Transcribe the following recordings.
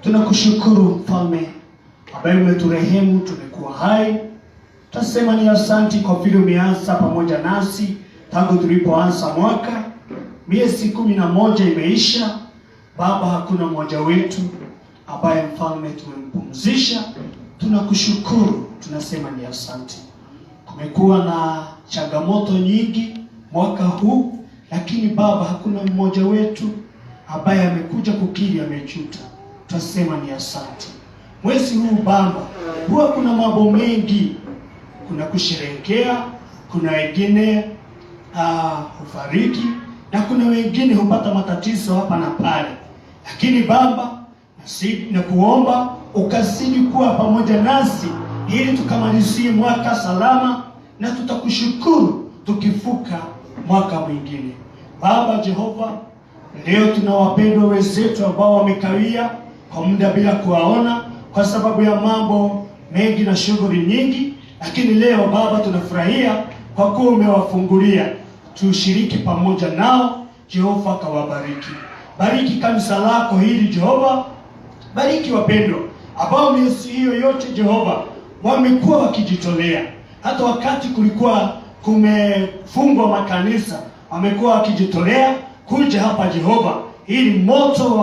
Tunakushukuru Mfalme ambaye umeturehemu, tumekuwa hai. Tasema ni asante kwa vile umeanza pamoja nasi tangu tulipoanza mwaka. Miezi 11 imeisha. Baba, hakuna mmoja wetu ambaye Mfalme tumempumzisha. Tunakushukuru, tunasema ni asante. Kumekuwa na changamoto nyingi mwaka huu, lakini Baba, hakuna mmoja wetu ambaye amekuja kukiri amejuta. Tunasema ni asante. Mwezi huu Baba, huwa kuna mambo mengi, kuna kusherehekea, kuna wengine hufariki, na kuna wengine hupata matatizo hapa na pale. Lakini Baba, na kuomba ukazidi kuwa pamoja nasi ili tukamalizie mwaka salama, na tutakushukuru tukivuka mwaka mwingine. Baba Jehova, leo tunawapendwa wenzetu ambao wamekawia kwa muda bila kuwaona kwa sababu ya mambo mengi na shughuli nyingi, lakini leo Baba tunafurahia kwa kuwa umewafungulia tushiriki pamoja nao. Jehova kawabariki. Bariki kanisa lako hili Jehova. Bariki wapendwa ambao miezi hiyo yote Jehova wamekuwa wakijitolea. Hata wakati kulikuwa kumefungwa makanisa, wamekuwa wakijitolea kuja hapa Jehova, ili moto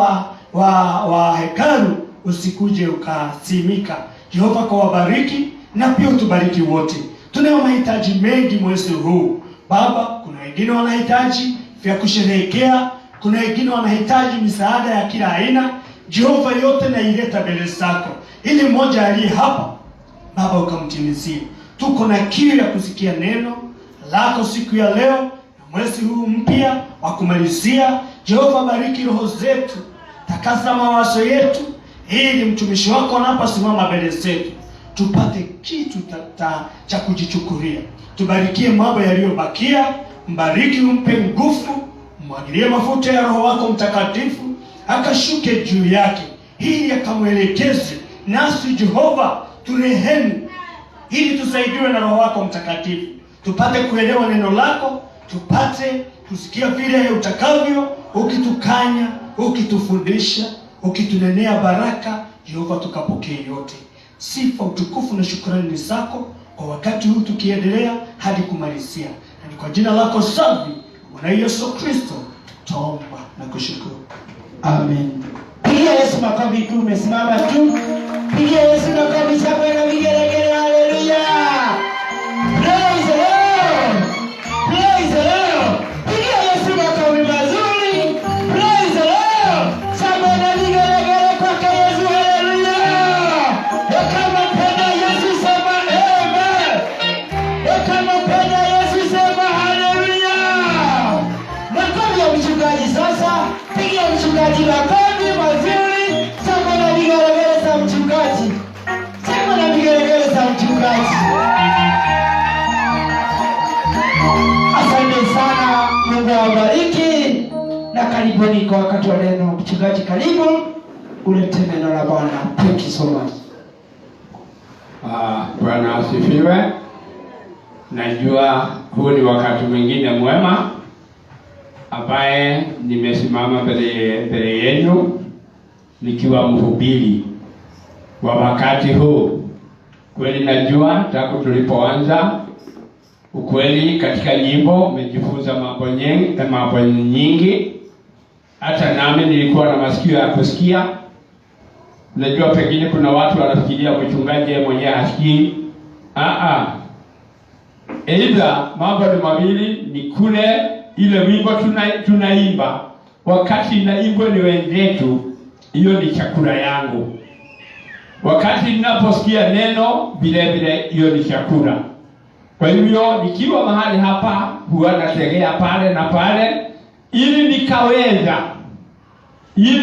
wa hekalu usikuje ukasimika. Jehova kawabariki, na pia utubariki wote. Tunayo mahitaji mengi mwezi huu Baba. Kuna wengine wanahitaji vya kusherehekea, kuna wengine wanahitaji misaada ya kila aina. Jehova, yote na ileta mbele zako, ili mmoja aliye hapa Baba ukamtimizie. Tuko na kiu ya kusikia neno lako siku ya leo na mwezi huu mpya wa kumalizia. Jehova, bariki roho zetu, takasa mawazo yetu, ili mtumishi wako anaposimama mbele zetu tupate kitu cha kujichukulia. Tubarikie mambo yaliyobakia, mbariki, umpe nguvu, mwagilie mafuta ya Roho wako Mtakatifu akashuke juu yake, ili akamwelekeze. Nasi Jehova turehemu, ili tusaidiwe na Roho wako Mtakatifu, tupate kuelewa neno lako, tupate kusikia vile utakavyo, ukitukanya, ukitufundisha, ukitunenea baraka. Jehova, tukapokee yote. Sifa, utukufu na shukrani ni zako kwa wakati huu tukiendelea hadi kumalizia. Na ni kwa jina lako safi Bwana Yesu Kristo tuomba na kushukuru. Amen. Pigia Yesu makofi tu, umesimama tu. Pigia Yesu makofi sababu na vigelegele. Haleluya. Praise the Lord. Praise the Lord. Pigia Yesu makofi mazuri. Praise the Lord. Sababu na vigelegele kwa Yesu. Haleluya. Kama penda Yesu sema amen. Kama penda Yesu sema haleluya. Makofi ya mchungaji sasa. Pigia mchungaji makofi mazuri. Sema na vigelegele za mchungaji. Sema na vigelegele za mchungaji. Asante sana. Mungu awabariki. Na karibuni kwa wakati wa neno. Mchungaji, karibu ulete neno la Bwana. Thank you so much. Bwana asifiwe. Najua huu ni wakati mwingine mwema ambaye nimesimama mbele yenu nikiwa mhubiri wa wakati huu. Kweli najua tangu tulipoanza, ukweli katika nyimbo umejifunza mambo nyingi. Hata nami nilikuwa na masikio ya kusikia. Najua pengine kuna watu wanafikiria mchungaji mwenyewe hasikii. Aidha mambo ni mawili, ni kule ile wimbo tunaimba, wakati naimbo ni wenzetu, hiyo ni chakula yangu. Wakati ninaposikia neno vile vile, hiyo ni chakula. Kwa hivyo nikiwa mahali hapa huwa nategea pale na pale, ili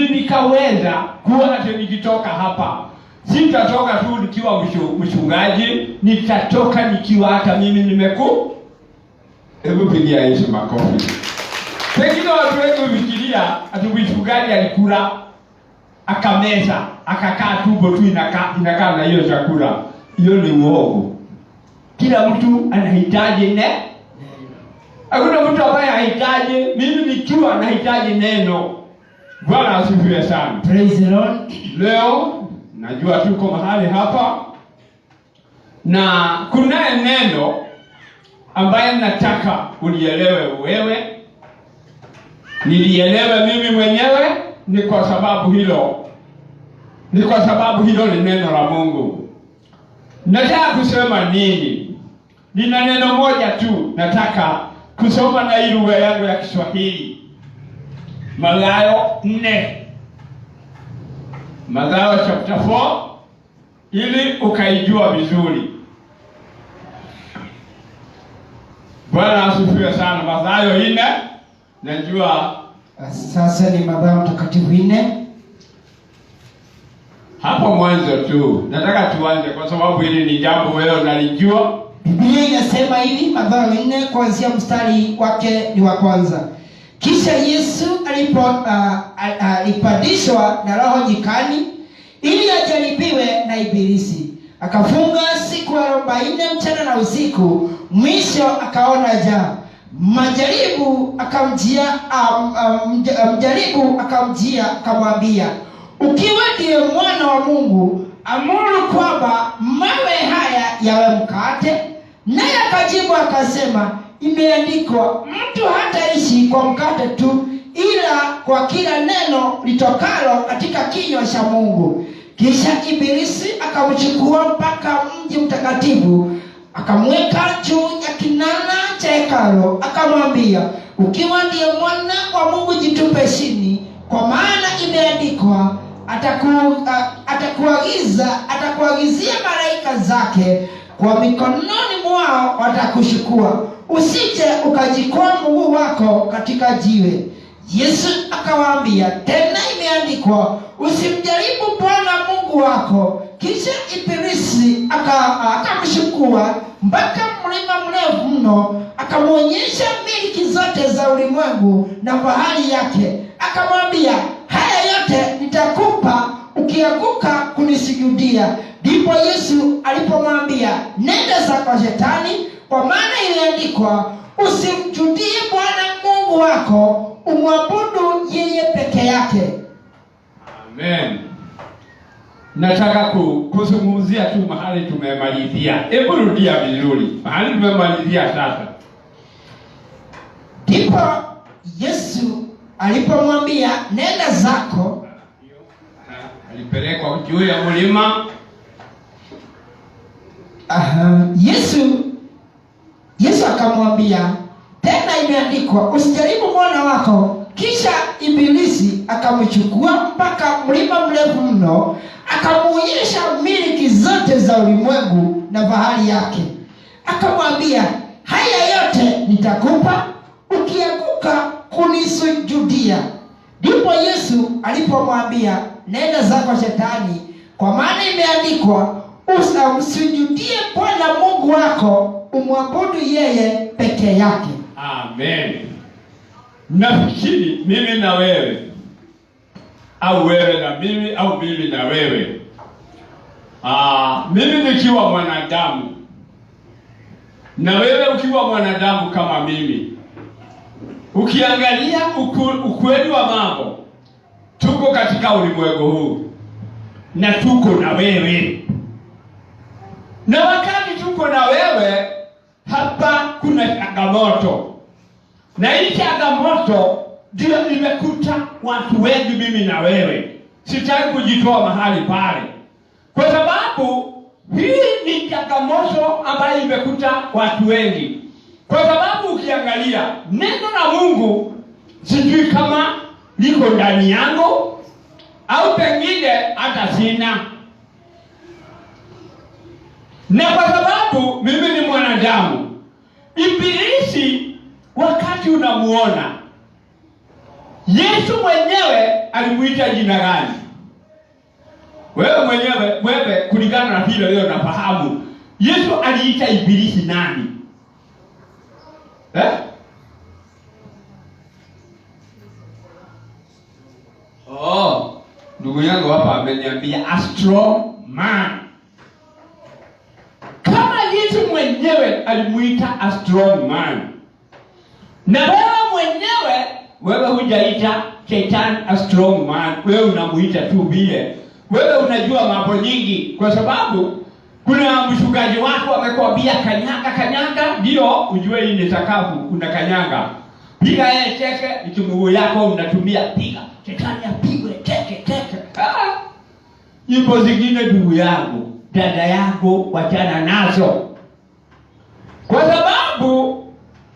nikaweza kuwa hata nikitoka hapa, sitatoka tu nikiwa mchungaji, nitatoka nikiwa hata mimi Hebu pigia Yesu makofi. Pengine watu wengi hufikiria ati mchungaji alikula akameza akakaa tumbo tu inakaa na hiyo chakula. Hiyo ni uongo. Kila mtu anahitaji hakuna mtu ambaye hahitaji. Mimi nikiwa nahitaji neno. Bwana asifiwe sana. Praise the Lord. Leo najua tuko mahali hapa na kuna neno ambaye nataka ulielewe wewe, nilielewe mimi mwenyewe. Ni kwa sababu hilo ni neno la Mungu. Nataka kusema nini? Nina neno moja tu nataka kusoma na hii lugha yangu ya Kiswahili. Mathayo 4. Mathayo chapter 4 ili ukaijua vizuri. Bwana asifiwe sana. Mathayo 4 najua sasa ni Mathayo mtakatifu 4. Hapo mwanzo tu nataka tuanze kwa sababu hili ni jambo wewe unalijua. Biblia inasema hivi, Mathayo 4 kuanzia mstari wake ni wa kwanza. Kisha Yesu alipandishwa na Roho nyikani ili ajaribiwe na Ibilisi. Akafunga siku 40 mchana na usiku, mwisho akaona njaa. Mjaribu akamjia akamwambia, ukiwa ndiye mwana wa Mungu, amuru kwamba mawe haya yawe mkate. Naye akajibu akasema, imeandikwa, mtu hataishi kwa mkate tu, ila kwa kila neno litokalo katika kinywa cha Mungu. Kisha Ibilisi akamchukua mpaka mji mtakatifu, akamweka juu ya kinara cha hekalu, akamwambia, ukiwa ndiye mwana wa Mungu, jitupe chini, kwa maana imeandikwa, atakuagizia malaika zake, kwa mikononi mwao watakushukua, usije ukajikwaa mguu wako katika jiwe. Yesu akawaambia tena, imeandikwa, usimjaribu Bwana Mungu wako. Kisha Ibilisi akamchukua mpaka mlima mrefu mno, akamwonyesha miliki zote za ulimwengu na fahari yake. Akamwambia, haya yote nitakupa ukianguka kunisujudia. Ndipo Yesu alipomwambia, nenda zako Shetani, kwa maana imeandikwa, usimjudie Bwana Mungu wako, umwabudu yeye peke yake. Amen. Nataka kuzungumzia tu mahali tumemalizia. Hebu rudia vizuri. Mahali tumemalizia sasa. Ndipo Yesu alipomwambia, nenda zako. Alipelekwa juu ya mlima. Yesu akamwambia tena, imeandikwa, usijaribu Bwana wako. Kisha Ibilisi akamchukua mpaka mlima mrefu mno, akamuonyesha miliki zote za ulimwengu na fahari yake. Akamwambia, haya yote nitakupa ukianguka kunisujudia. Ndipo Yesu alipomwambia, nenda zako Shetani, kwa maana imeandikwa, usimsujudie Bwana Mungu wako, umwabudu yeye peke yake. Amen. Nafikiri mimi na wewe, au wewe na mimi, au mimi na wewe, mimi nikiwa mwanadamu na wewe ukiwa mwanadamu kama mimi, ukiangalia ukweli wa mambo, tuko katika ulimwengu huu na tuko na wewe. Na wakati tuko na wewe hapa, kuna changamoto, na hii changamoto ndio imekuta watu wengi, mimi na wewe. Sitaki kujitoa mahali pale, kwa sababu hii ni changamoto ambayo imekuta watu wengi. Kwa sababu ukiangalia neno la Mungu, sijui kama liko ndani yangu au pengine hata sina. Na kwa sababu mimi ni mwanadamu, Ibilisi wakati unamuona, Yesu mwenyewe alimuita jina gani? Wewe mwenyewe kulingana na vile leo nafahamu, Yesu aliita Ibilisi nani? Ndugu yangu hapa ameniambia a strong man. Kama Yesu mwenyewe alimuita a strong man, na wewe mwenyewe hujaita Shetani a strong man. Wewe unamuita tu vile. Wewe unajua mambo nyingi kwa sababu kuna mchungaji wako amekwambia kanyaga, ndio ujue hii ni sakafu, unakanyanga. Piga yeye teke, ikimguu yako unatumia piga. Shetani apigwe teke. Ipo zingine ndugu yangu, dada yako, wachana nazo. Kwa sababu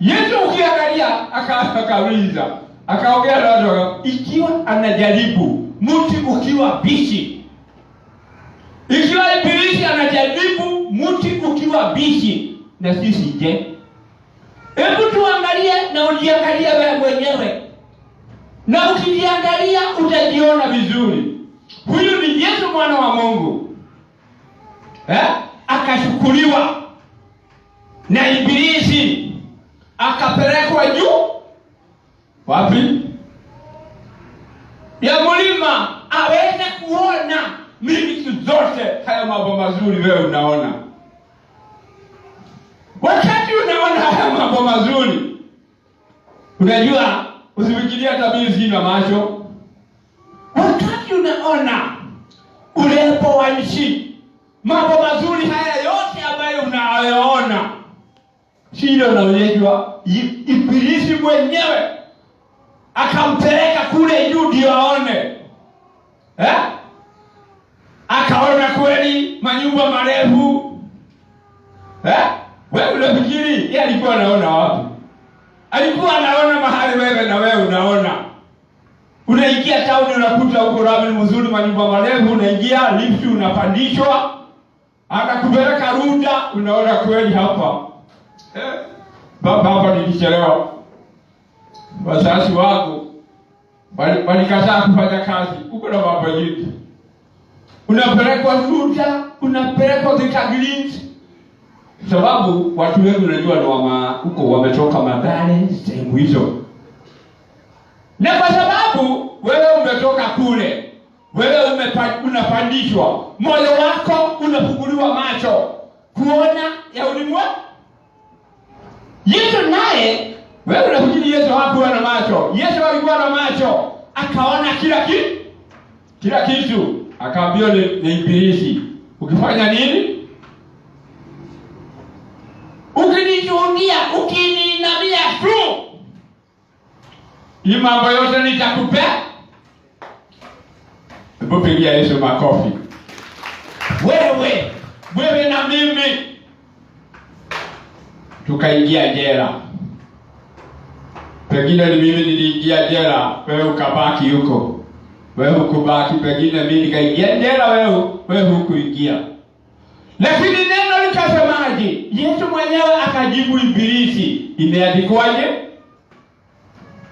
Yesu ukiangalia akauliza, akaongea na watu, ikiwa anajaribu mti ukiwa bichi, ikiwa ibilisi anajaribu mti ukiwa bichi, na sisi je? Hebu tuangalie na ujiangalie wewe mwenyewe. Na ukijiangalia utajiona vizuri. Huyu ni Yesu mwana wa Mungu. Akashukuliwa na ibilisi, akapelekwa juu. Wapi? Ya mlima, aweze kuona mimi zote haya mambo mazuri wewe unaona. Wakati unaona haya mambo mazuri, unajua usifikirie hata mimi sina macho. Wakati unaona ulepo wa nchi, mambo mazuri haya yote ambayo unayaona, sio unaonyeshwa ibilisi mwenyewe akampeleka kule juu ndio aone. Akaona kweli manyumba marefu. Wewe unafikiri yeye alikuwa anaona wapi? Alikuwa anaona mahali wewe na wewe unaona. Unaingia town unakuta huko ramen mzuri, manyumba marefu, unaingia lift unapandishwa, akakupeleka Runda, unaona kweli hapa. Baba hapa nilichelewa. Wazazi wangu walikataa kufanya kazi. Uko na baba nyingi. Unapelekwa Runda, unapelekwa Green. Sababu watu wengi unajua ni huko wametoka Mathare, sehemu hizo. Na kwa sababu wewe umetoka kule, wewe unapandishwa, moyo wako unafunguliwa macho kuona ya ulimwengu. Yesu naye, wewe unafikiri Yesu hakuwa na macho? Yesu alikuwa na macho, akaona kila kitu. Akaambiwa ni ibilisi, ukifanya nini? Ukinishuhudia, ukiniinamia tu, hii mambo yote nitakupea. Hebu pigia Yesu makofi. Wewe na mimi tukaingia jela. Pengine ni mimi niliingia jela, wewe ukabaki huko. Wewe ukubaki, pengine mimi nikaingia jela, wewe hukuingia. Lakini neno likasemaje? Yesu mwenyewe akajibu ibilisi, imeandikwaje?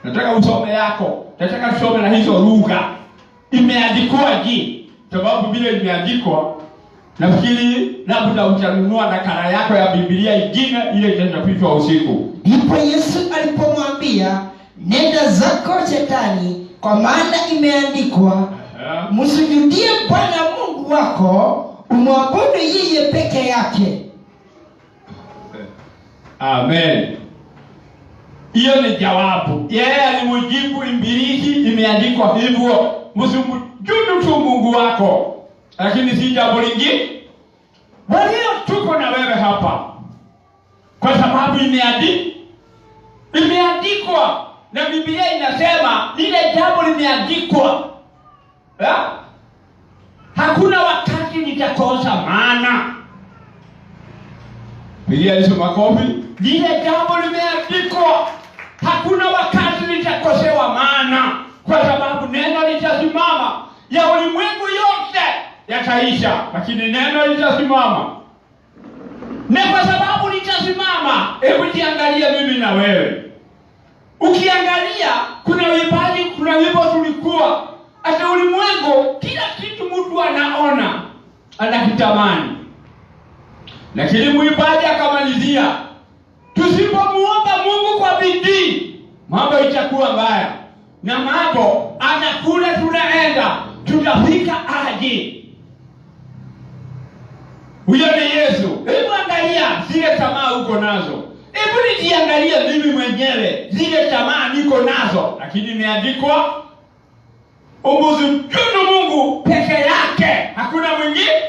Nataka usome yako. Nataka usome na hizo lugha. Imeandikwaje? Sababu vile imeandikwa, nafikiri labda utanunua nakala yako ya Biblia ingine ile itachapishwa usiku. Ndipo Yesu alipomwambia, nenda zako Shetani, kwa maana imeandikwa, msujudie Bwana Mungu wako, umwabudu yeye peke yake. Amen. Hiyo ni jawabu. Yeye alimjibu ibilisi, imeandikwa hivyo, msumjudu tu Mungu wako. Lakini si jambo lingine. Walio tuko na wewe hapa, kwa sababu imeandikwa, na Biblia inasema lile jambo limeandikwa. Hakuna wakati nitakosa maana. Pigia Yesu makofi. Lile jambo limeandikwa, hakuna wakati nitakosewa maana, kwa sababu neno litasimama. Ya ulimwengu yote yataisha, lakini neno litasimama. Na kwa sababu litasimama, hebu jiangalie mimi na wewe. Ukiangalia, kuna vipaji, kuna wimbo tulikuwa, hata ulimwengu kila kitu mtu anaona, anakitamani. Lakini mwimbaji akamalizia, tusipomuomba Mungu kwa bidii, mambo itakuwa mbaya. Na mambo anakule tunaenda, tutafika aje? Huyo ni Yesu. Hebu angalia zile tamaa uko nazo. Hebu nijiangalie mimi mwenyewe, zile tamaa niko nazo, lakini imeandikwa Umsujudu Mungu peke yake, hakuna mwingine.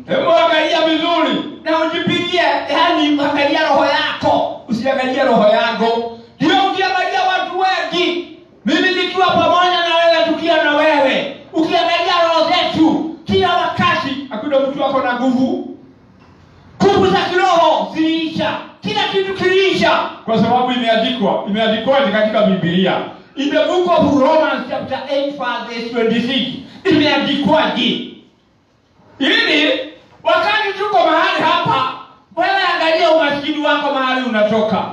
Hebu angalia vizuri na ujipigie, yani angalia roho yako, usiangalie roho yako. Ndio ukiangalia watu wengi, mimi nikiwa pamoja na wewe, tukia na wewe, ukiangalia roho zetu kila wakati, hakuna mtu wako na nguvu. Nguvu za kiroho ziliisha, kila kitu kiliisha, kwa sababu imeandikwa katika Biblia. In the book of Romans chapter 8 verse 26, imeandikwaje? Ili wakati tuko mahali hapa, wewe angalia umaskini wako mahali unatoka.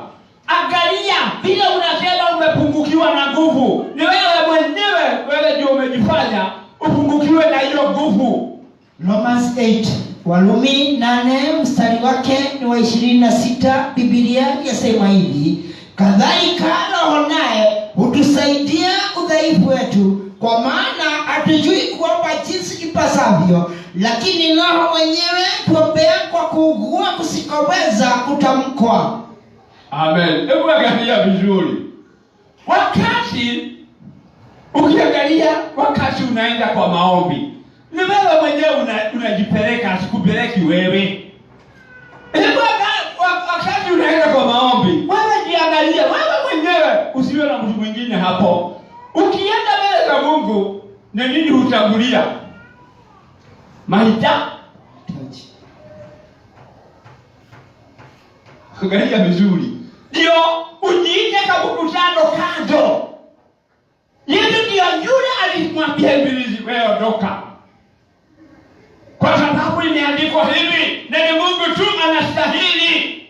Angalia vile unasema umepungukiwa na nguvu. Ni wewe mwenyewe, wewe ndio umejifanya upungukiwe na hiyo nguvu. Romans 8, Warumi 8 mstari wake ni wa 26, Biblia yasema hivi: kadhalika Roho naye hutusaidia udhaifu wetu, kwa maana hatujui kuomba jinsi ipasavyo, lakini Roho mwenyewe tuombea kwa kuugua kusikoweza kutamkwa. Amen. Hebu angalia vizuri. Ukiangalia wakati unaenda kwa maombi, ni wewe mwenyewe unajipeleka, asikupeleki wewe. Hebu wakati unaenda kwa maombi, wewe jiangalie wewe mwenyewe, usiwe na mtu mwingine hapo. Ukienda mbele za Mungu, ni nini hutangulia? Mahitaji. Angalia vizuri. Ndio ujiite kama mkutano kando. Yesu ndio yule alimwambia Ibilisi, wewe ondoka, kwa sababu imeandikwa hivi, na ni Mungu tu anastahili.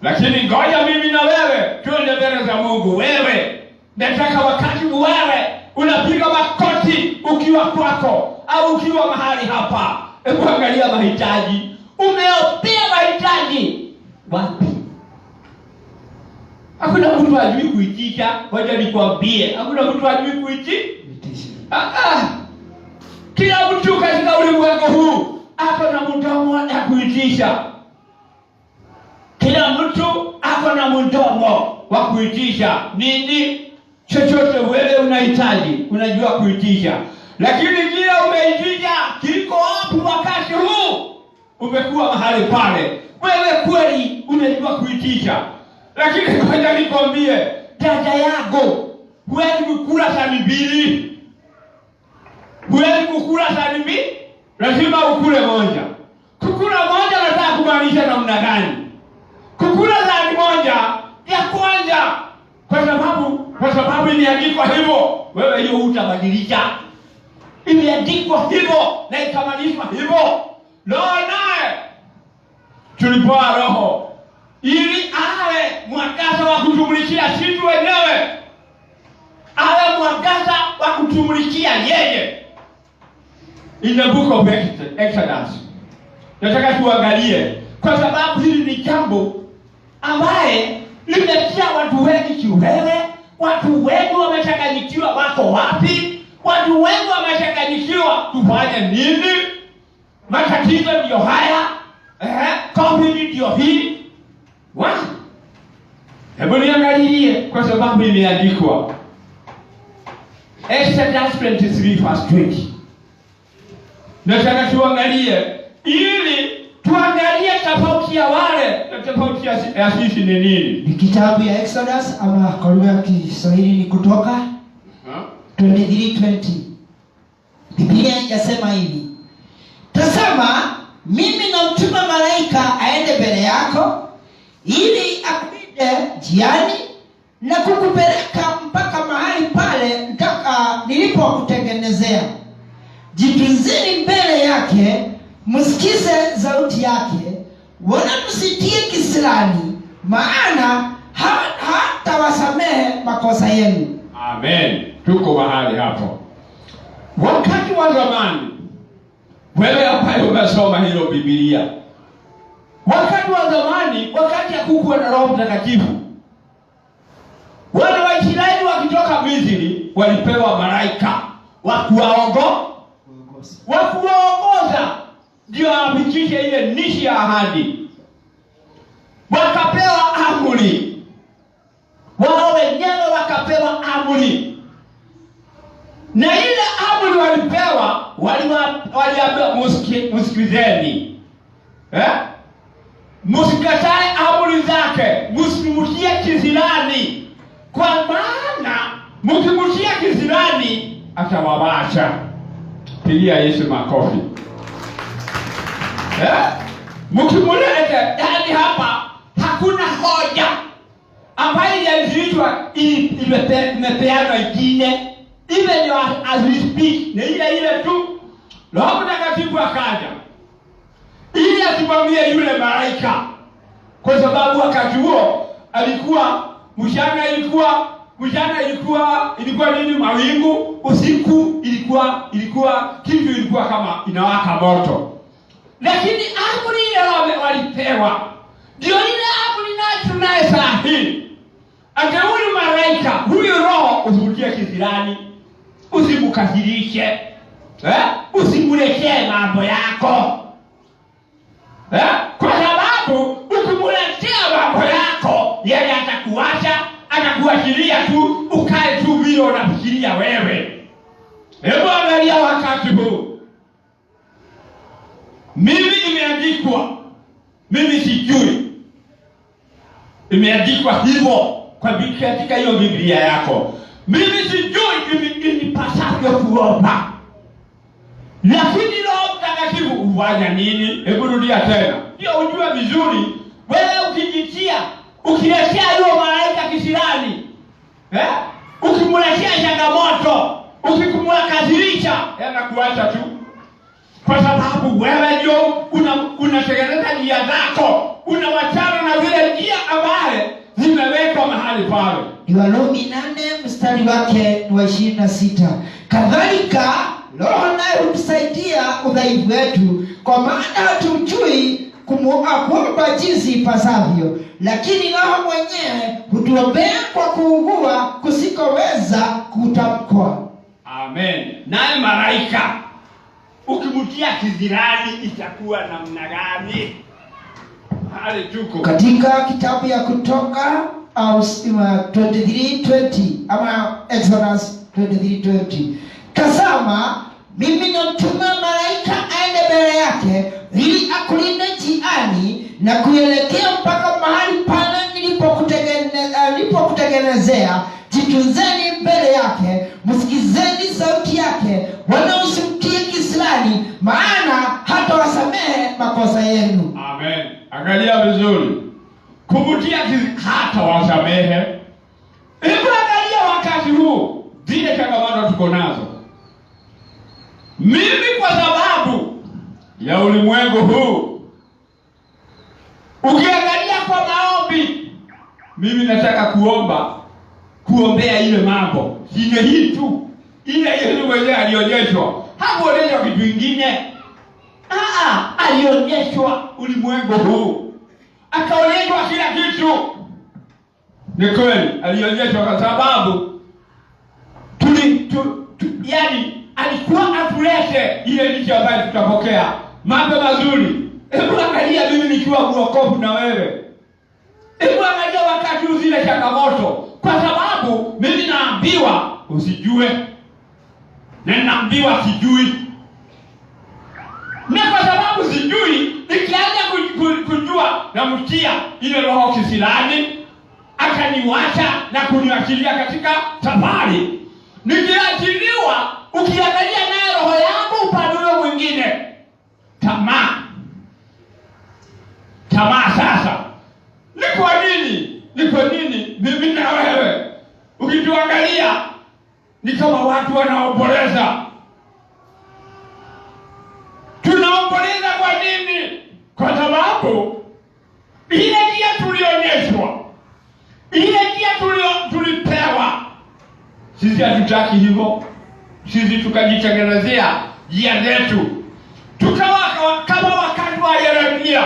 Lakini ngoja mimi na wewe tuende mbele za Mungu. Wewe nataka wakati wewe unapiga makoti ukiwa kwako au ukiwa mahali hapa, hebu angalia mahitaji. Umeopea mahitaji wapi? Hakuna mtu ajui kuitisha. Ngoja nikwambie, hakuna mtu ajui kuitisha. Kila mtu katika ulimwengu huu ako na mdomo wa kuitisha. Kila mtu ako na mdomo wa kuitisha nini? Chochote wewe unahitaji, unajua kuitisha. Lakini kila umeitisha kiko wapi wakati huu? Umekuwa mahali pale, wewe kweli unajua kuitisha. Lakini ngoja nikwambie, dada yako, huwezi kukula sahani mbili. Huwezi kukula sahani mbili, lazima ukule moja. Kukula moja nataka kumaanisha namna gani? Kukula sahani moja ya kwanza, kwa sababu imeandikwa hivyo, wewe hiyo utabadilisha. Imeandikwa hivyo na ikamanishwa hivyo. Roho naye tulipewa Roho ili awe mwangaza wa kutumulikia sisi wenyewe, awe mwangaza wa kutumulikia yeye. In the book of Exodus, nataka tuangalie, kwa sababu hili ni jambo ambaye limetia watu wengi kiwewe. Watu wengi wamechanganyikiwa, wako wapi? Watu wengi wamechanganyikiwa, tufanye nini? Matatizo ndio haya, COVID ndio hii. Hebu niangalie, kwa sababu imeandikwa Exodus 23 verse 20. Nataka tuangalie ili tuangalie tofauti ya wale na tofauti ya sisi ni nini. Ni kitabu ya Exodus ama kwa lugha ya Kiswahili ni Kutoka 23:20. Biblia inasema hivi: tazama, mimi namtuma malaika aende mbele yako ili akulinde njiani na kukupeleka mpaka mahali pale nilipokutengenezea. Jitunzeni mbele yake, msikize sauti yake, wala msitie kisirani, maana hatawasamehe makosa yenu. Amen. Tuko mahali hapo. Wakati wa zamani, wewe ambaye umesoma hilo Biblia, wakati wa zamani, wakati hakukuwa na Roho Mtakatifu, wana wa Israeli wakitoka Misri walipewa malaika wa kuwaongoza ndio wafikishe ile nchi ya ahadi. Wakapewa amri, wao wenyewe wakapewa amri. Na ile amri walipewa, waliambiwa msikizeni. Msikatae amri zake, msimtie kisirani. Kwa maana mkimtia kisirani atawawacha. Pigia Yesu makofi. Mkimuleta, yani hapa hakuna hoja ambayo inaitwa imepeanwa ingine. Even as we speak, na ile tu Roho Mtakatifu akaja ili asimamie yule malaika, kwa sababu wakati huo alikuwa mchana, ilikuwa nini, mawingu, usiku ilikuwa kitu, ilikuwa kama inawaka moto. Lakini amri ile walipewa ndio ile amri na tunaye saa hii. Ata huyu malaika, huyu roho usimtie kisirani, usimkasirishe, usimulekee mambo yako. Kwa sababu ukimuletea mambo yako, yeye atakuacha, atakuachilia tu, ukae tu vile unafikiria wewe. Hebu angalia wakati huu. Mimi imeandikwa, mimi sijui, imeandikwa hivyo katika hiyo Biblia yako. Mimi sijui inipasavyo kuomba, lakini Roho Mtakatifu ufanya nini? Hebu rudia tena, ndio ujue vizuri. Wewe ukijitia, ukiletea huyo malaika kisirani, ukimletea changamoto, ukikumkasirisha, anakuacha tu, kwa sababu wewe ndio unatengeneza njia zako, unawachana na zile njia ambaye zimewekwa mahali pale. Warumi 8 mstari wake wa 26. Kadhalika Roho naye hutusaidia udhaifu wetu, kwa maana hatumjui kuomba jinsi ipasavyo, lakini Roho mwenyewe hutuombea kwa kuugua kusikoweza kutamkwa. Amen. Naye malaika ukimtia kisirani itakuwa namna gani? Hali tuko katika kitabu ya Kutoka 23:20 ama Exodus 23:20. Tazama, mimi namtuma malaika aende mbele yake ili akulinde njiani na kuelekea mpaka mahali pale nilipokutengenezea. Jitunzeni mbele yake, msikizeni sauti yake, wala usimtie kisirani, maana hata wasamehe makosa yenu. Amen. Angalia vizuri. Kumtia hata wasamehe. Hebu angalia wakati huu zile changamoto tuko nazo. Mimi kwa sababu ya ulimwengu huu, ukiangalia kwa maombi, mimi nataka kuombea ile mambo. Ile hii tu. Ile Yesu mwenyewe alionyeshwa. Hakuonyeshwa kitu kingine. Alionyeshwa ulimwengu huu. Akaonyeshwa kila kitu. Ni kweli, alionyeshwa kwa sababu yani alikuwa atulete ile licha ambayo tutapokea mambo mazuri. Hebu angalia mimi nikiwa mwokovu na wewe. Hebu angalia wakati uzile changamoto, kwa sababu mimi naambiwa usijue, na naambiwa sijui. Na kwa sababu sijui, nikianza kujua na mtia ile roho kisirani, akaniwacha na kuniachilia katika safari. Nikiachiliwa, ukiangalia naye roho yangu upande mwingine, tamaa sasa. Ni kwa nini mimi na wewe ukituangalia ni kama watu wanaomboleza? Tunaomboleza kwa nini? Kwa sababu ile njia tulionyeshwa, ile njia tulipewa, sisi hatutaki hivyo. Sisi tukajitengenezea njia zetu, tukawa kama wakati wa Yeremia.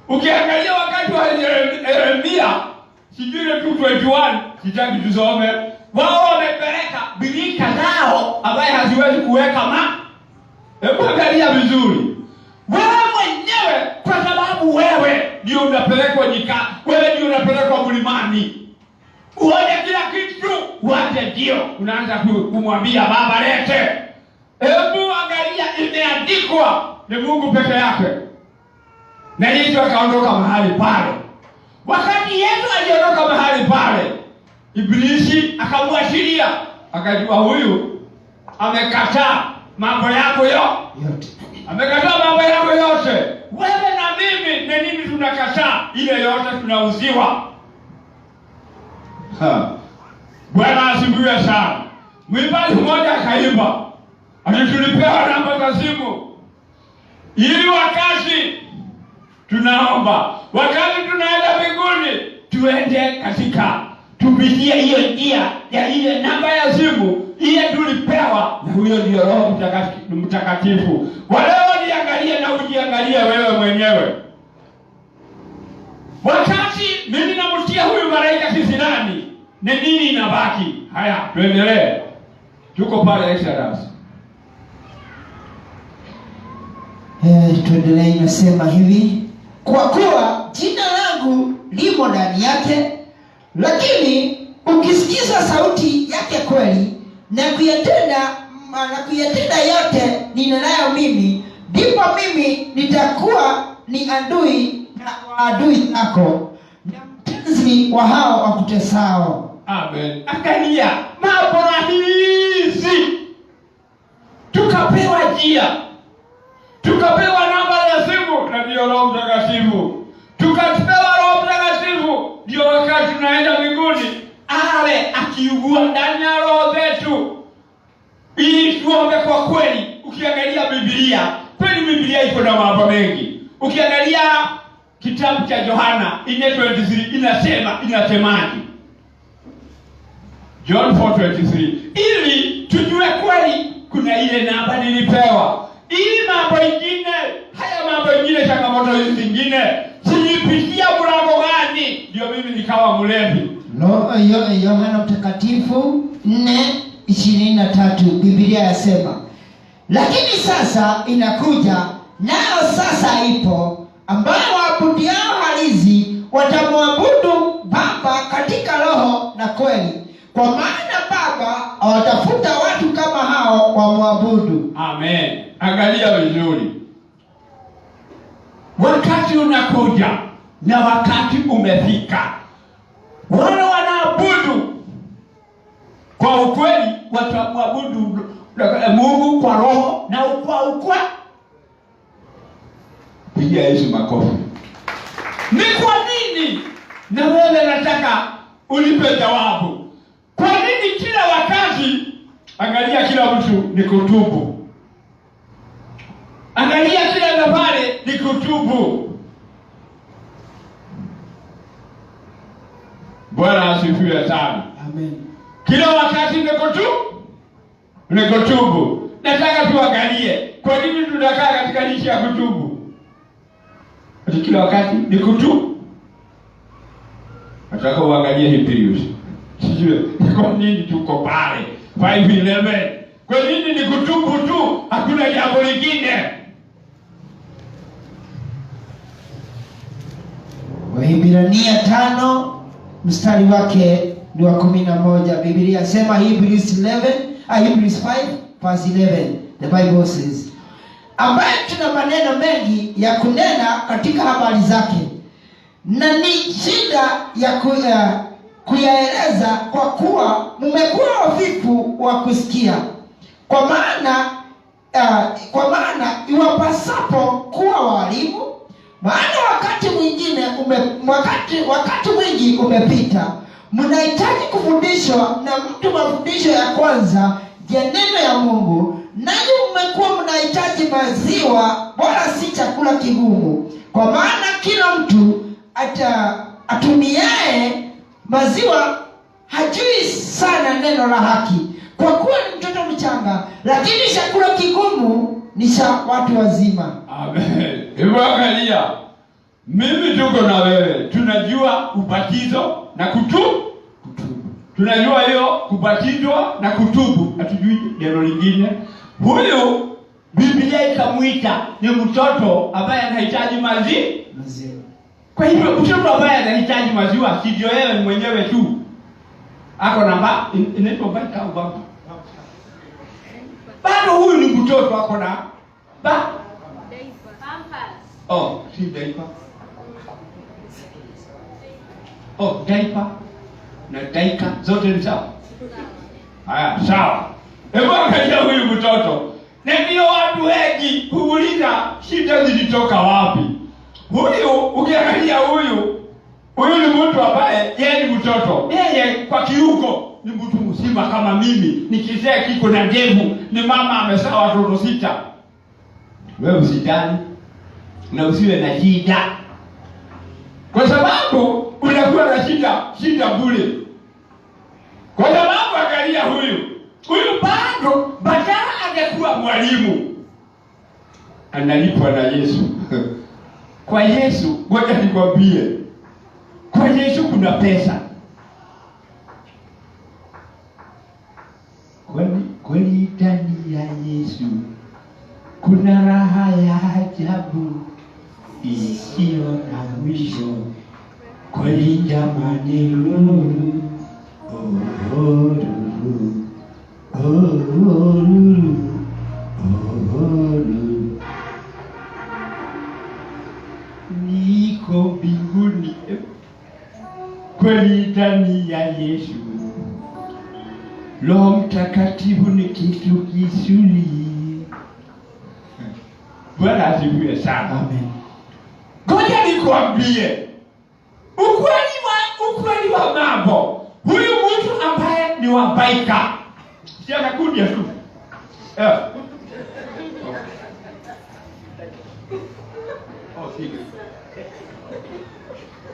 Ukiangalia wakati wa Yeremia, sijui 2:21, sitaki tusome, wao wamepeleka birika zao ambaye haziwezi kuweka Hebu angalia vizuri. Wewe mwenyewe, kwa sababu wewe ndio unapelekwa nyika, wewe ndio unapelekwa mlimani. uone kila kitu, uanze ndio unaanza kumwambia baba lete. Hebu angalia, imeandikwa ni Mungu peke yake. Na Yesu akaondoka mahali pale. Wakati Yesu aliondoka mahali pale, Ibilisi akamwashiria, akajua huyu amekataa mambo yako yote. Amekataa mambo yako yote. Wewe na mimi na nini tunakataa? Ile yote tunauziwa. Bwana asifiwe sana. Mwimbaji mmoja akaimba, alitulipewa namba za simu ili wakati tunaomba, wakati tunaenda mbinguni, tuende katika tupitie hiyo njia ya ile namba ya simu ile tulipewa, na huyo ndio Roho Mtakatifu. Kwa leo niangalie na ujiangalie wewe mwenyewe. Wakati mimi namtia huyu malaika kisirani, ni nini inabaki? Haya, tuendelee. Tuko pale Exodus. Tuendelee, inasema hivi: kwa kuwa jina langu limo ndani yake, lakini ukisikiza sauti yake kweli na kuyatenda yote ninenayo mimi, ndipo mimi nitakuwa ni adui na adui zako na mtenzi wa hao wakutesao. Amen. Angalia mambo hizi, tukapewa njia, tukapewa namba ya simu na ndio Roho Mtakatifu. Tukapewa Roho Mtakatifu ndio wakati tunaenda mbinguni ale akiugua ndani ya roho zetu, ili tuombe kwa kweli. Ukiangalia Biblia, kweli Biblia iko na mambo mengi. Ukiangalia kitabu cha Yohana 4:23 inasemaje? John 4:23, ili tujue kweli kuna ile namba nilipewa, ili mambo ingine, haya mambo ingine, changamoto hizi zingine silipitia mlango gani ndio mimi nikawa mlevi. Yohana Mtakatifu 4:23, Biblia yasema, lakini sasa inakuja, nayo sasa ipo, ambao waabudiao halisi watamwabudu Baba katika roho na kweli, kwa maana Baba awatafuta watu kama hao wamwabudu. Amen. Angalia vizuri, wakati unakuja na wakati umefika, wale wanaabudu kwa ukweli watamwabudu Mungu kwa roho na kwa pigia Yesu makofi. Ni kwa nini? Na wewe nataka ulipe jawabu. Kwa nini kila wakati? Angalia, kila mtu ni kutubu. Angalia, kila nafale ni kutubu. Bwana asifiwe sana. Amen. Kila wakati ni kutubu. Nataka tuangalie kwa nini tunakaa katika nchi ya kutubu. Kila wakati ni kutubu. Nataka uangalie Hebrews. Sijui kwa nini tuko pale 5:11. Kwa nini ni kutubu tu? Hakuna jambo lingine. Waebrania 5 mstari wake ni wa 11. Biblia sema Hebrews 5:11. The Bible says, ambaye tuna maneno mengi ya kunena katika habari zake, na ni shida ya kuyaeleza, kwa kuwa mmekuwa wavivu wa kusikia. Kwa maana iwapasapo kuwa walimu, maana wakati mwingi umepita, mnahitaji kufundishwa na mtu mafundisho ya kwanza ya neno ya Mungu, nanyi mmekuwa mnahitaji maziwa, wala si chakula kigumu. Kwa maana kila mtu atumiaye maziwa hajui sana neno la haki, kwa kuwa ni mtoto mchanga, lakini chakula kigumu ni cha watu wazima. Amen. Hebu angalia, mimi tuko na wewe, tunajua ubatizo na kutubu. Tunajua hiyo kubatizwa na kutubu, hatujui neno lingine. Huyu Biblia ikamuita ni mtoto ambaye anahitaji maziwa. Kwa hivyo mtoto ambaye anahitaji maziwa sio yeye mwenyewe tu. ako na inaitwa baka au baba. Bado huyu ni mtoto ako na ba Pampers. oh, si diaper. Oh, diaper na daika zote ni sawa. Haya, sawa. Hebu angalia huyu mtoto. Na ndio watu wengi kuuliza shida zilitoka wapi. Huyu ukiangalia huyu ni mtu ambaye yeye ni mtoto. Yeye kwa kiuko ni mtu mzima kama mimi. Nikizea kiko na ndevu, ni mama amezaa watoto 6. Wewe usijali na usiwe na shida. Kwa sababu unakuwa na shida bure. Kwa sababu angalia huyu bado badala angekuwa mwalimu analipwa na Yesu. Kwa Yesu, ngoja nikwambie, kwa Yesu kuna pesa. Kweli ndani ya Yesu kuna raha ya ajabu isiyo na mwisho. Kweli jamani, niko mbinguni kweli ndani ya Yesu. Roho Mtakatifu ni kitu kizuri. Bwana asifiwe sana. Amen. Ngoja nikwambie ukweli wa mambo. Huyu mtu ambaye ni wa baika, si anakuja tu.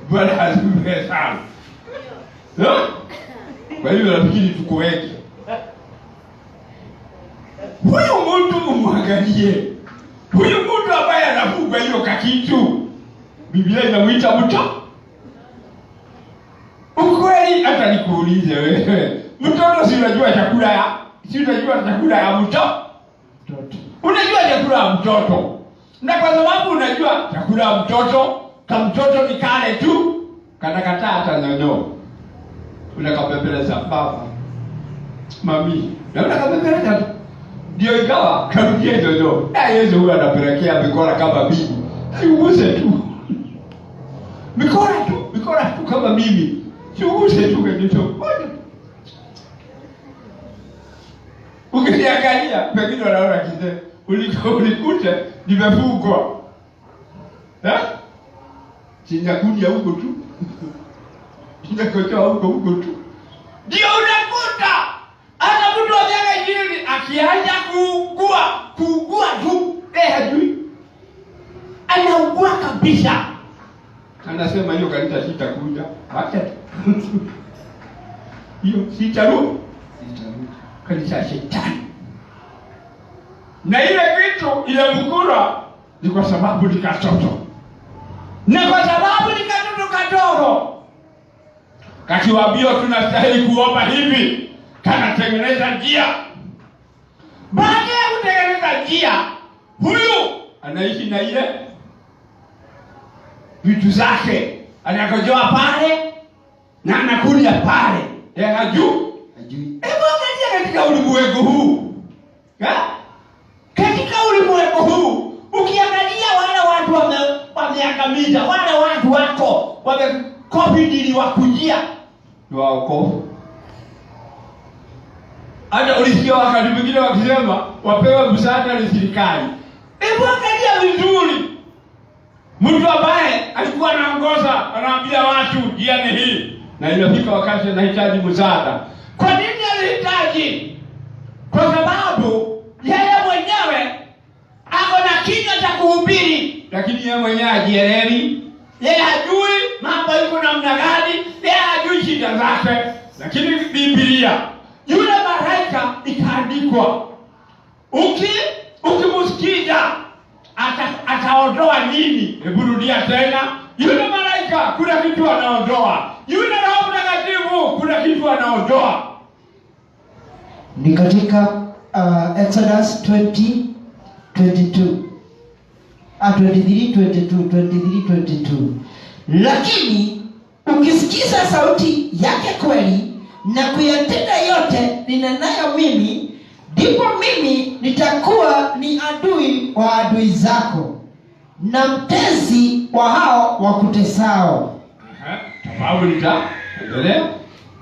Bwana asifiwe sana. Kwa hiyo nafikiri tuko wengi. Huyu mtu umwangalie. Huyu mtu ambaye anafuga hiyo kakitu, Biblia inamuita mtoto. Ukweli hata nikuulize wewe, mtoto si unajua chakula ya mtoto? Unajua chakula ya mtoto. Na kwa sababu unajua chakula ya mtoto, kama mtoto ni kale tu, katakata hata nyonyo. Unakapepeleza baba. Mami, na unakapepeleza tu. Ndio ikawa karudia nyonyo. Yesu huyu anapelekea mikora kama bibi. Siuguse tu. Mikora tu kama mimi. Siuguse tu kwenye ukiniangalia, pengine wanaona kizee. Ulikute, nimefungwa. Sinyakuja huko tu. Sinyakochoa huko tu. Ndio unakuta hata mtu wa miaka 20 akianza kuugua tu, hajui. Anaugua kabisa. Anasema hiyo kanisa sitakuja. Acha tu. Hiyo sitarudi. Kanisa shetani. Na ile vitu ile mkura ni kwa sababu ni katoto. Na kwa sababu ni katoto kadogo. Kakiwaambia tunastahili kuomba hivi, kanatengeneza njia. Baada ya kutengeneza njia, huyu anaishi na ile vitu zake. Anakojoa pale na anakulia pale. Hajui. Katika ulimwengu huu. Katika ulimwengu huu, ukiangalia wale watu wameangamiza, wale watu wako wamekopi dini wakujia ni waokofu. Hata ulisikia wakati mwingine wakisema wapewe msaada na serikali. Hebu angalia vizuri. Mtu ambaye alikuwa anaongoza anaambia watu njia ni hii, na inafika wakati anahitaji msaada. Kwa nini alihitaji? Kwa sababu yeye mwenyewe ako na kinywa cha kuhubiri, lakini yeye mwenyewe hajielewi. Yeye hajui mambo yuko namna gani, yeye hajui shida zake. Lakini Biblia, yule malaika ikaandikwa, ukimsikiza ataondoa nini? Hebu rudia tena. Yule malaika kuna kitu anaondoa. Yule Roho Mtakatifu kuna kitu anaondoa. Ni katika Exodus 20:22. 23:22. Lakini ukisikiza sauti yake kweli, na kuyatenda yote ninenayo mimi, ndipo mimi nitakuwa ni adui wa adui zako na mtesi wa hao wakutesao. Sababu endelea.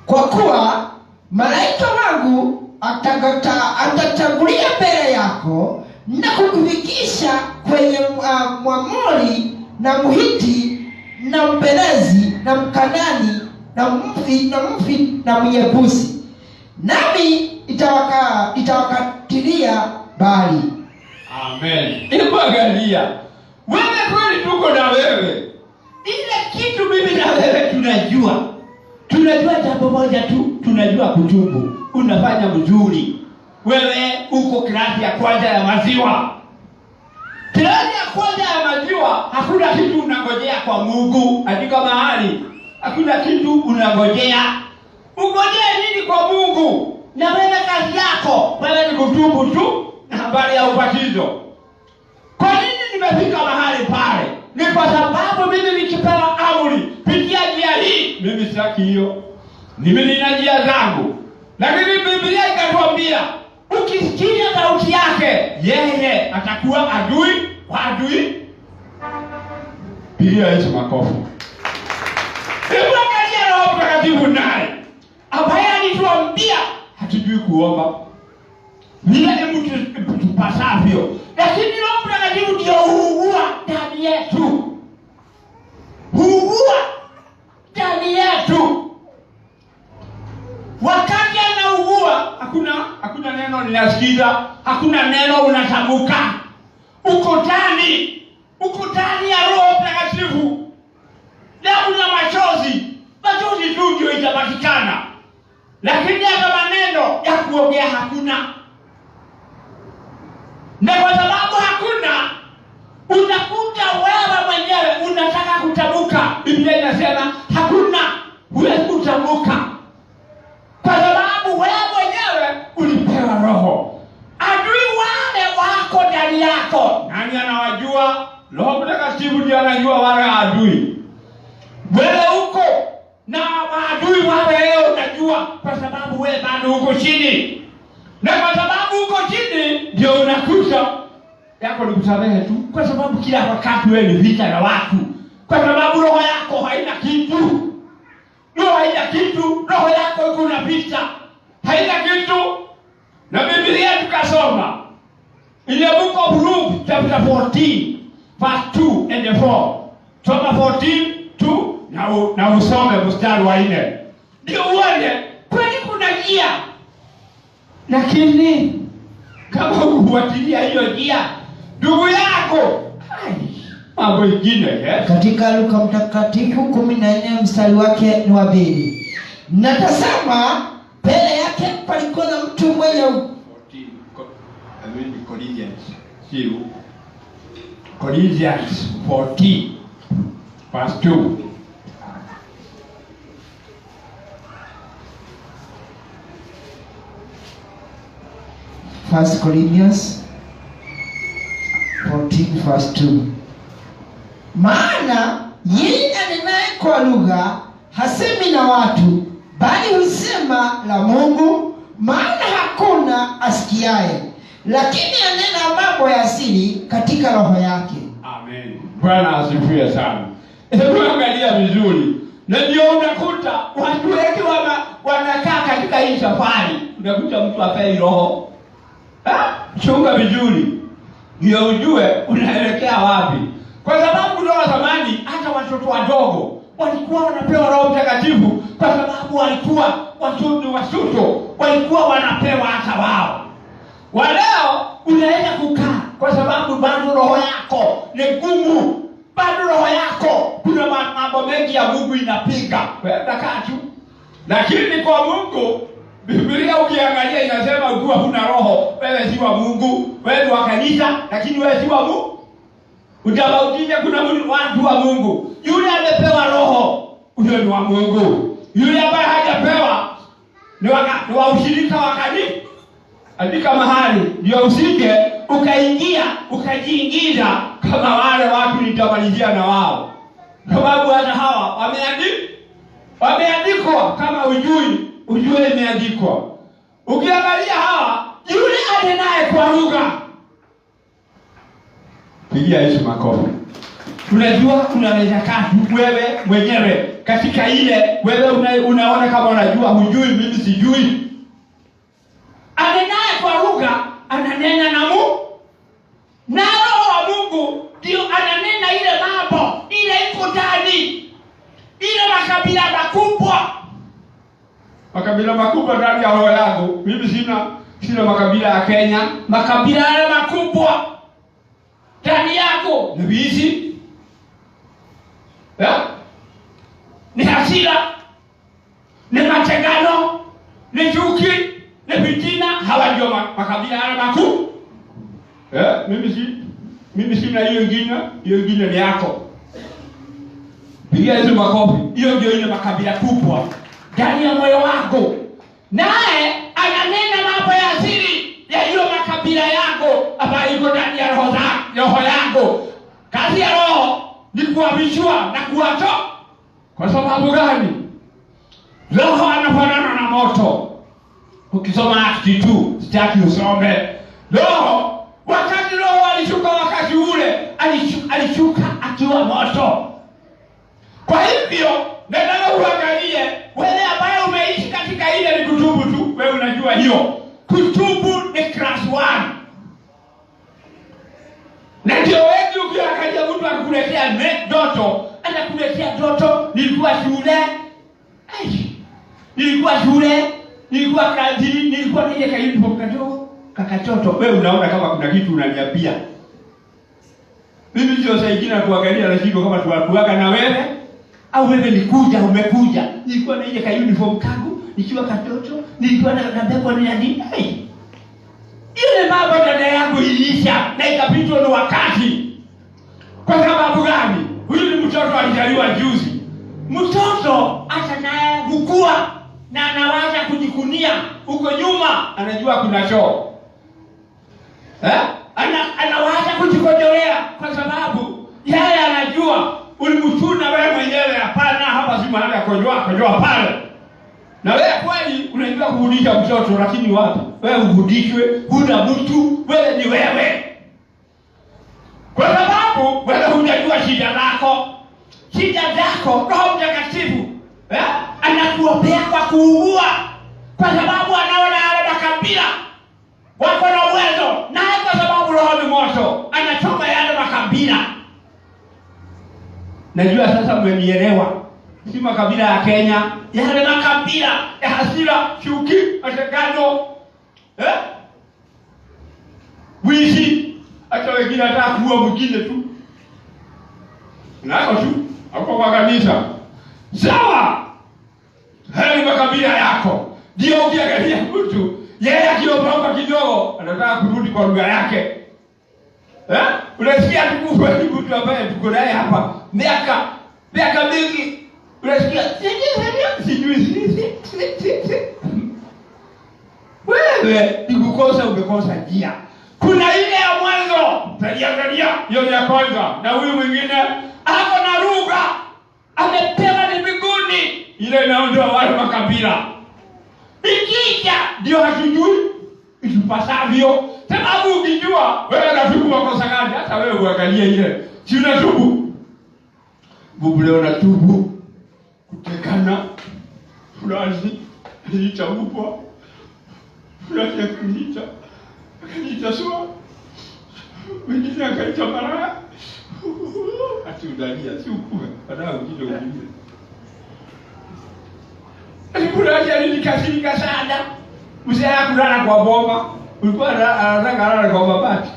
Kwa kuwa malaika wangu atatangulia mbele yako na kukufikisha kwenye Mwamori na Mhiti na Mperezi na Mkanani na Mfi na Myebusi, nami itawakatilia mbali. Amen. Hebu angalia, wewe kweli tuko na wewe. Ile kitu mimi na wewe tunajua jambo moja tu, tunajua kutubu. Unafanya mzuri. Wewe uko klasi ya kwanza ya maziwa. Klasi ya kwanza ya maziwa, hakuna kitu unangojea kwa Mungu. Andika mahali, hakuna kitu unangojea. Ungojea nini kwa Mungu? Na wewe kazi yako, wewe ni kutubu tu na habari ya ubatizo. Kwa nini nimefika mahali pale? Ni kwa sababu mimi nikipewa amri, pitia njia hii, mimi sitaki hiyo. Mimi nina njia zangu. Lakini Biblia ikatuambia, ukisikia sauti yake, yeye atakuwa adui wa adui. Pigia Yesu makofi. Hebu angalia Roho Mtakatifu naye, ambaye alituambia hatujui kuomba vile mtu tupasavyo, lakini Roho Mtakatifu ndio huugua ndani yetu. Huugua ndani yetu. Wakati anaugua, hakuna neno linasikiza, hakuna neno unatamka. Uko ndani ya Roho Mtakatifu. Damu na machozi tu ndio itapatikana. Lakini hata maneno ya kuongea hakuna. Na kwa sababu hakuna, utakuta wewe mwenyewe unataka kutamka. Biblia inasema hakuna, huwezi kutamka. Kwa sababu wewe mwenyewe ulipewa Roho. Adui wale wako ndani yako. Nani anawajua? Roho Mtakatifu ndiye anajua wale adui. Wewe uko na maadui wale leo unajua, kwa sababu wewe bado uko chini. Na kwa sababu uko chini ndio unakuta yako ni kusamehe tu, kwa sababu kila wakati wewe ni vita na watu. Kwa sababu roho yako haina kitu. Roho yako iko na vita. Haina kitu. Na Biblia tukasoma ile book of Luke chapter 14 verse 2 and 4. Chapter 14 2 na usome mstari wa 4. Ndio uone kwani kuna njia. Lakini kama ufuatilia hiyo njia, ndugu yako, mambo mengine katika Luka Mtakatifu 14 mstari wake ni wa 2. Na tazama, mbele yake palikuwa na mtu mwenye Corinthians 14 verse 2. First Corinthians 14 verse 2. Maana yeye anenaye kwa lugha hasemi na watu, bali husema la Mungu, maana hakuna asikiaye, lakini anena mambo ya asili katika roho yake. Amen. Bwana asifiwe sana. Hebu angalia vizuri. Na ndio unakuta watu wengi wanakaa katika hii safari. Unakuta mtu afai roho. Chunga vizuri ndio ujue unaelekea wapi. Kwa sababu ndio zamani hata watoto wadogo walikuwa wanapewa Roho Mtakatifu, kwa sababu walikuwa watoto walikuwa wanapewa hata wao. Waleo unaweza kukaa kwa sababu bado roho yako ni ngumu. Bado roho yako kuna mambo mengi ya Mungu inapiga. Wewe kaa tu. Lakini kwa Mungu, Biblia ukiangalia inasema ukiwa huna roho, wewe si wa Mungu. Wewe ni wa kanisa, lakini wewe si wa Mungu. Utabautije kuna watu wa Mungu. Yule amepewa roho, huyo ni wa Mungu. Yule ambaye hajapewa ni wa ushirika wa kanisa. Andika mahali ndio usije ukajiingiza kama wale watu nitamalizia na wao. Sababu hata hawa wameandikwa kama ujui ujue imeandikwa. Ukiangalia hawa, yule anenaye kwa lugha, pigia Yesu makofi. Unajua unaweza kaa wewe mwenyewe katika ile wewe unaona kama unajua, hujui, mimi sijui. Anenaye kwa lugha ananena na Mungu. Na Roho wa Mungu ndio ananena ile mambo ile iko ndani. Ile makabila makubwa. Makabila makubwa ndani ya roho yangu. Mimi sina makabila ya Kenya. Makabila yale makubwa ndani yako ni wizi. Ni hasira, ni matengano, ni chuki, ni fitina. Hawa ndio makabila yale makubwa. Mimi sina hiyo ingine ni yako. Pigia Yesu makofi. Hiyo ndio ile makabila kubwa ndani ya moyo wako. Naye ananena mambo ya siri ya hiyo makabila yako ambayo iko ndani ya roho yako. Kazi ya Roho ni kuwafichua na kuwatoa. Kwa sababu gani? Roho anafanana na moto. Ukisoma Acts 2, sitaki usome. Roho, wakati Roho alishuka wakati ule, alishuka akiwa moto. Kwa hivyo, nataka uangalie wewe ambaye umeishi katika ile ni kutubu tu. Wewe unajua hiyo. Kutubu ni class 1. Na ndio wengi ukiangalia mtu akuletea ndoto, anakuletea ndoto, nilikuwa shule, nilikuwa kazini, nilikuwa nije kauniform kadogo, kakatoto. Wewe unaona kama kuna kitu unaniambia. Mimi sio saidina kuangalia na shiko kama tuwakuaga na wewe. Au wewe umekuja. Nilikuwa nije kauniform kangu, nikiwa katoto, nilikuwa na bebo ni nini? Ile mambo dada yangu ilisha na ikapitwa na wakati. Kwa sababu gani? Huyu ni mtoto alizaliwa juzi. Mtoto hata naye hukua na anawaza kujikunia huko nyuma, anajua kuna choo. Anawaza kujikojolea kwa sababu yeye anajua ulimtuna wewe mwenyewe. Hapana, hapa si mahali ya kojoa pale. Na wewe kweli unajua kurudisha mtoto, lakini wapi? Wewe urudishwe, huna mtu, wewe ni wewe. Kwa sababu wewe hujajua shida zako. Roho Mtakatifu anakuombea kwa kuugua. Kwa sababu anaona yale makabila wako na uwezo. Naye kwa sababu Roho ni moto, anachoma yale makabila. Najua sasa mmenielewa. Si makabila ya Kenya, yale makabila ya hasira, chuki, matengano, wizi, hata wengine hata kuua mwingine tu. Nako tu, hapo kwa kanisa. Sawa. Hali makabila yako. Ndio ukiangalia mtu, yeye akiomba kidogo, anataka kurudi kwa lugha yake. Unasikia tukufu mtu ambaye tuko naye hapa miaka mingi. Unasikia sijui wewe nikukosa, umekosa njia. Kuna ile ya mwanzo, tutajiangalia hiyo ya kwanza. Na huyu mwingine ako na lugha, amepewa ni mbinguni, ile inaondoa wale makabila. Ikija ndio hatujui itupasavyo. Sababu ukijua wewe unatubu makosa gani, hata wewe uangalie ile. Si unatubu? Biblia unatubu kutekana, fulani nilichagua, fulani akaniita sawa, wengine akaita mara, ati udalia, si ukuwe, baada ujile ujile. Fulani alinikasirika sana, mzee hakulala kwa bomba, ulikuwa anataka alale kwa mabati.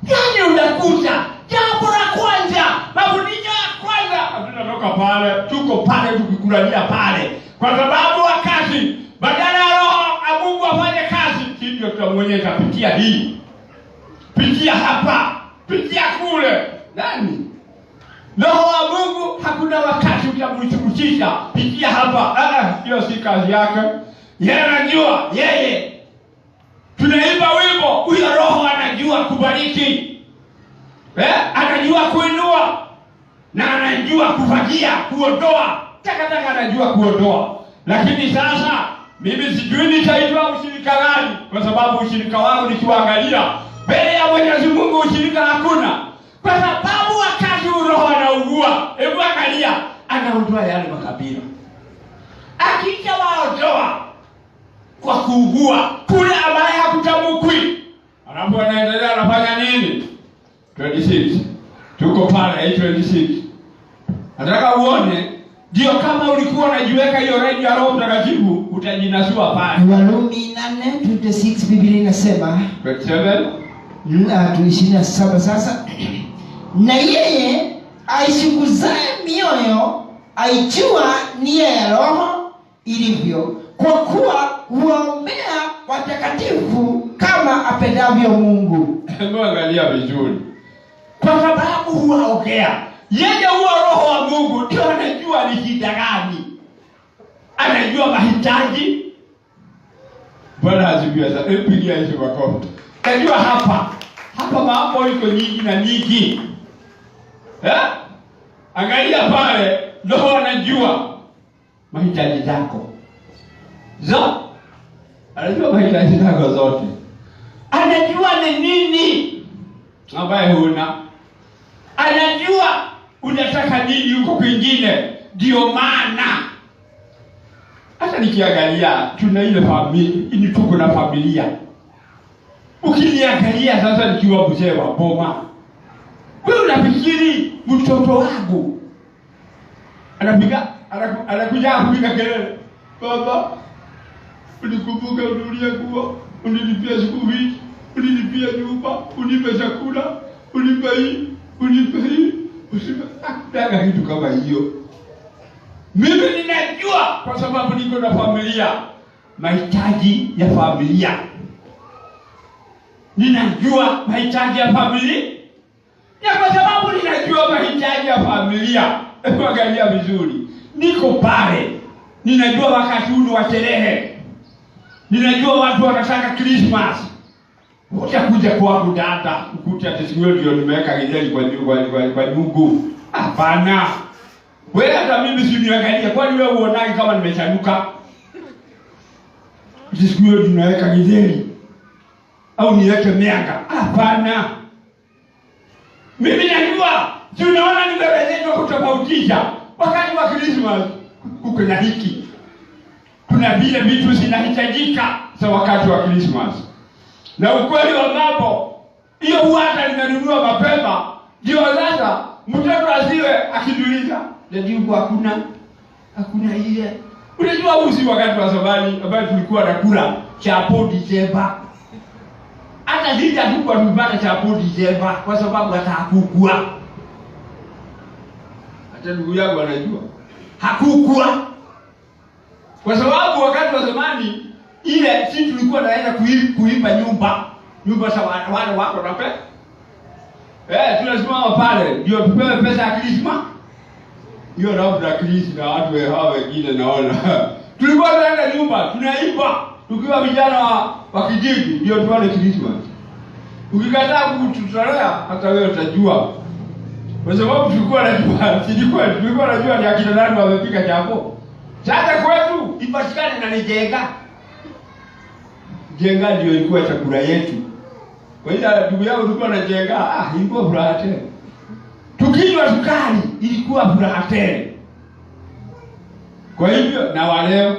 Yaani unakuta jambo la kwanza, mafundisho ya kwanza, tunatoka pale, tuko pale tukikulalia pale. Kwa sababu wakati badala ya Roho ya Mungu afanye kazi, ndio tutamwonyesha pitia hii. Pitia hapa, pitia kule. Nani? Roho wa Mungu hakuna wakati utamshukisha. Pitia hapa. Hiyo si kazi yake. Yeye anajua, yeye. Tunaimba wimbo, huyo Roho anajua kubariki. Anajua kuinua na anajua kufagia, kuondoa. Takataka anajua kuondoa. Lakini sasa mimi sijui nitaitwa ushirika gani, kwa sababu ushirika wangu nikiangalia mbele ya Mwenyezi Mungu ushirika hakuna. Kwa sababu wakati Roho anaugua, hebu angalia, anaondoa yale makabila. Akija waondoa kwa kuugua kule ambaye hakutamukwi, alafu anaendelea anafanya nini? 26 tuko pale 26. Nataka uone, ndio kama ulikuwa unajiweka hiyo redio ya Roho Mtakatifu utajinasua pale. Warumi 8:26 Biblia inasema 27 27 sasa. Na yeye aishunguzaye mioyo aijua nia ya Roho ilivyo, kwa kuwa huombea watakatifu kama apendavyo Mungu. Hebu angalia vizuri. Kwa sababu huwaokea. Yeye huwa Roho wa Mungu ndio anajua ni shida gani. Anajua mahitaji. Bwana asifiwe sana. Pigia hizo makofi. Anajua hapa mambo iko nyingi na nyingi. Angalia pale, Roho anajua mahitaji zako. Anajua mahitaji zako zote. Anajua ni nini ambaye huna. Anajua unataka nini huko kwingine. Ndio maana hata nikiangalia tuna ile familia, tuko na familia. Ukiniangalia sasa nikiwa mzee wa boma, wewe unafikiri mtoto wangu anakuja kupiga kelele, baba unikumbuka uliyekuwa unilipia siku hii, unilipia nyumba, unipe chakula, unipe hii, daga kitu kama hiyo. Mimi ninajua kwa sababu niko na familia, mahitaji ya familia. Ninajua mahitaji ya familia. Na kwa sababu ninajua mahitaji ya familia, angalia vizuri. Niko pale. Ninajua wakati huu wa sherehe. Ninajua watu wanataka Christmas. Utakuja kwangu dada, ukute ati siku hiyo ndio nimeweka githeri kwa Mungu. Hapana. Wewe hata mimi si niangalia, kwani wewe uonaje kama nimechanuka? Siku hiyo tunaweka githeri au niweke mianga? Hapana. Mimi najua, si unaona nimewezeshwa kutofautisha. Wakati wa Christmas kuko na hiki. Kuna vile vitu zinahitajika za wakati wa Christmas. Na ukweli wa mambo, hiyo huwa hata nimenunua mapema. Ndio sasa mtoto asiwe akiduliza, ndio hakuna ile. Unajua usi wakati wa zamani ambapo tulikuwa nakula chapo Disemba. Hata sisi hatukuwa tunapata chapo Disemba kwa sababu hata hakukua. Hata ndugu yangu anajua. Hakukua. Kwa sababu wakati wa zamani ile sisi tulikuwa naenda kuipa nyumba za wale wako na pesa. Tunasimama pale ndio tupewe pesa ya Krisma. Hiyo labda Krisma na watu hao wengine naona. Tulikuwa tunaenda nyumba, tunaipa tukiwa vijana wa kijiji ndio tuone Krisma. Ukikataa kututolea hata wewe utajua. Kwa sababu tulikuwa najua ni akina nani wamepika chapo. Sasa kwetu ipatikane na nijenga. Jenga ndio ilikuwa chakula yetu. Kwa hiyo ndugu yangu tulikuwa na jenga, ilikuwa furaha tele. Tukinywa sukari ilikuwa furaha tele. Kwa hivyo na waleo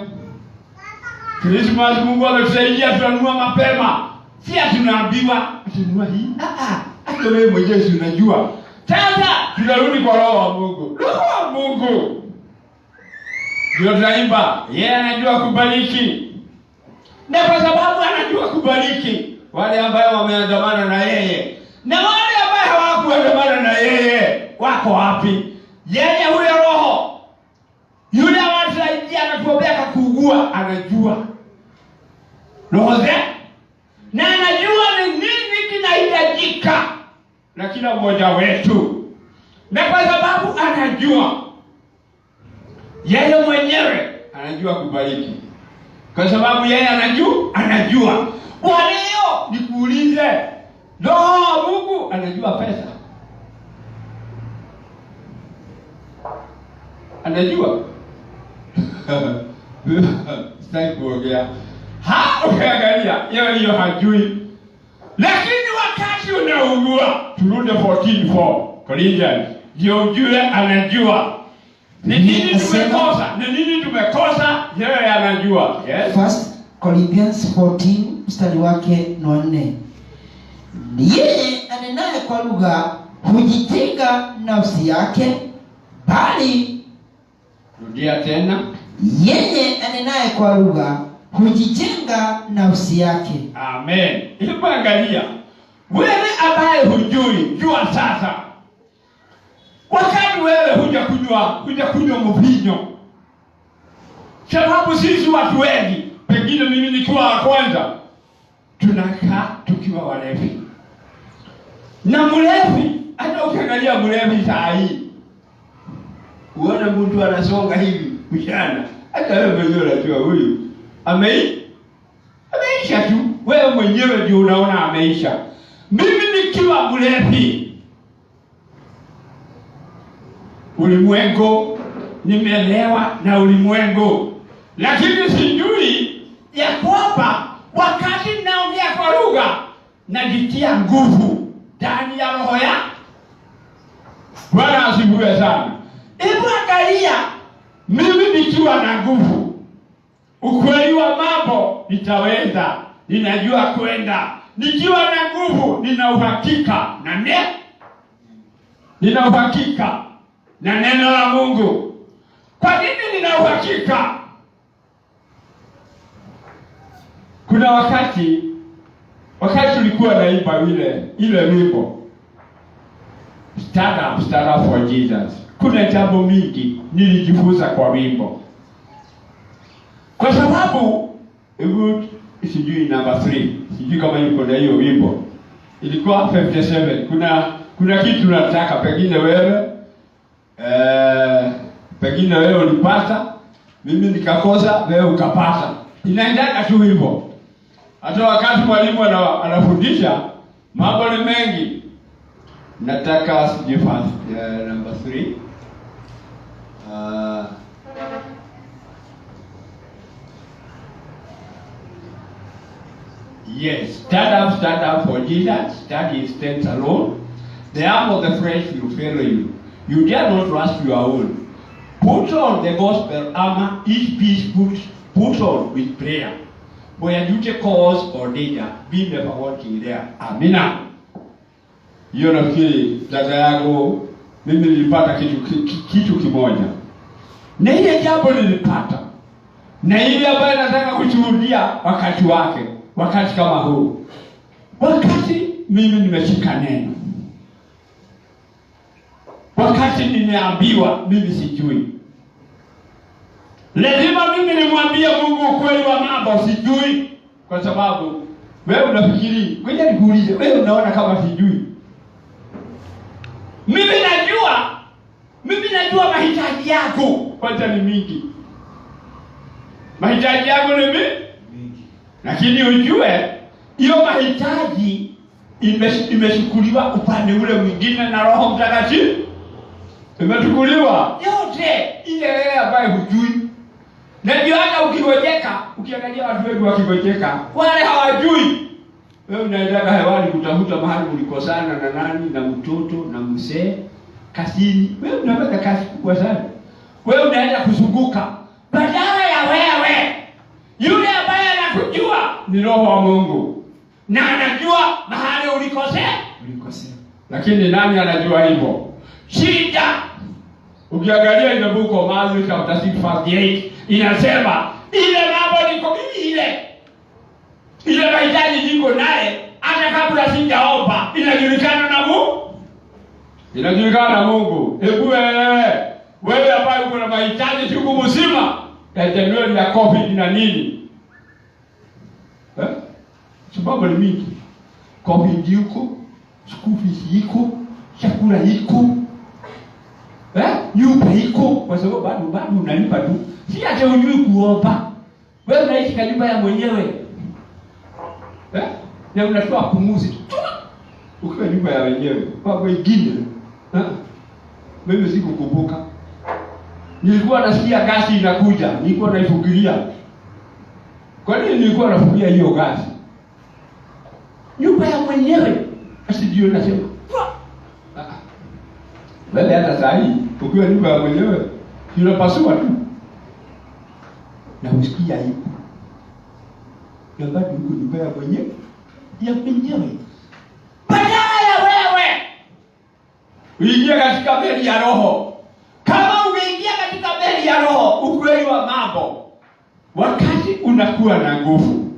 Christmas Mungu ametusaidia tunanunua mapema. Si tunaambiwa tununua hii. Hata wewe mwenyewe unajua. Sasa tunarudi kwa Roho wa Mungu. Roho wa Mungu ndio tunaimba, yeye anajua kubariki. Na kwa sababu anajua kubariki wale ambao wameandamana na yeye, na wale ambao hawakuandamana na yeye wako wapi? Yeye huyo Roho yule anasaidia, anatuombea kwa kuugua, anajua Roho zetu, na anajua ni nini kinahitajika na kila mmoja wetu. Na kwa sababu anajua, yeye mwenyewe anajua kubariki. Kwa sababu yeye anajua. Kwa leo nikuulize, Roho wa Mungu anajua pesa? Anajua? Sitaki kuongea. Ukiangalia hiyo hajui. Lakini wakati unaugua, turudi 14:4 Corinthians, ndio ujue anajua. Ni nini tumekosa? Ni nini tumekosa? Yeye anajua. Yes. First Corinthians 14 mstari wake 4. Yeye anenaye kwa lugha hujijenga nafsi yake, bali rudia tena. Yeye anenaye kwa lugha hujijenga nafsi yake. Amen. Hebu angalia. Wewe ambaye hujui, jua sasa. Wakati wewe huja kunywa mvinyo. Sababu sisi watu wengi, pengine mimi nikiwa wa kwanza, tunakaa tukiwa walevi. Na mlevi, hata ukiangalia mlevi saa hii, uone mtu anasonga hivi, mchana, hata wewe mwenyewe unajua huyu ameisha tu. Wewe mwenyewe ndio unaona ameisha. Mimi nikiwa mlevi, ulimwengu, nimelewa na ulimwengu, lakini sijui ya kwamba wakati naongea kwa lugha najitia nguvu ndani ya roho ya Bwana. Asifiwe sana. Hebu angalia, mimi nikiwa na nguvu, ukweli wa mambo nitaweza, ninajua kwenda. Nikiwa na nguvu, nina uhakika na neno la Mungu. Kwa nini nina uhakika? Kuna wakati tulikuwa naimba ile wimbo Stand up for Jesus. Kuna jambo mingi nilijifunza kwa wimbo. Kwa sababu sijui number 3, sijui kama yuko na hiyo wimbo. Ilikuwa 57. Kuna kitu nataka pengine wewe ulipata, mimi nikakosa, wewe ukapata. Inaendana tu hivyo. Hata wakati mwalimu anafundisha mambo ni mengi. Nataka sijui number 3. Yes, stand up for Jesus. Stand stands alone. The arm of the flesh will fail you. You dare not trust your own. Put on the gospel armor, each piece put on with prayer. Where duty calls or danger, be never walking there. Amina. Hiyo nafikiri dada yako, mimi nilipata kitu kimoja. Na ile jambo nilipata. Na ile ambayo nataka kushuhudia wakati wake. Wakati kama huu. Wakati mimi nimeshika neno. Wakati nimeambiwa mimi sijui. Lazima mimi nimwambie Mungu ukweli wa mambo sijui. Kwa sababu wewe unafikiri, ngoja nikuulize, wewe unaona kama sijui? Mimi najua mahitaji yako. Kwanza ni mingi. Mahitaji yako ni mingi. Lakini ujue hiyo mahitaji imeshukuliwa upande ule mwingine na Roho Mtakatifu. Imechukuliwa yote ile wewe ambaye hujui. Na ndio hata ukigojeka, ukiangalia watu wengi wakigojeka, wale hawajui. Wewe unaenda hewani kutafuta mahali ulikosana na nani, na mtoto na mzee, kasini. Wewe unaweka kazi kubwa sana. Wewe unaenda kuzunguka badala ya wewe. Yule ambaye anakujua ni Roho wa Mungu. Na anajua mahali ulikosea. Lakini nani anajua hivyo? Shida. Ukiangalia ile buku Mathayo chapter 6:8 inasema ile mambo niko ile mahitaji niko naye hata kabla sijaomba inajulikana na Mungu. Hebu wewe ambaye uko na mahitaji siku mzima, eneo ya COVID na nini? Sababu ni mingi. COVID yuko, school fees yuko, chakula yuko. Nyumba iko, kwa sababu bado unalipa tu. Si hata unjui kuomba. Wewe unaishi kwa nyumba ya mwenyewe. Na unatoa pumuzi tu. Ukiwa nyumba ya wenyewe, kwa wengine. Mimi sikukumbuka. nilikuwa nasikia gasi inakuja, nilikuwa naifikiria. Kwa nini nilikuwa nafikiria hiyo gasi? Nyumba ya mwenyewe asidio nasema. Wewe hata saa hii ukiwa nyumba ya mwenyewe unapasua tu. Na usikia hiyo. Nyumba huko nyumba ya mwenyewe. Ya mwenyewe. Badala wewe uingie katika meli ya roho. Kama ungeingia katika meli ya roho, ukweli wa mambo, wakati unakuwa na nguvu.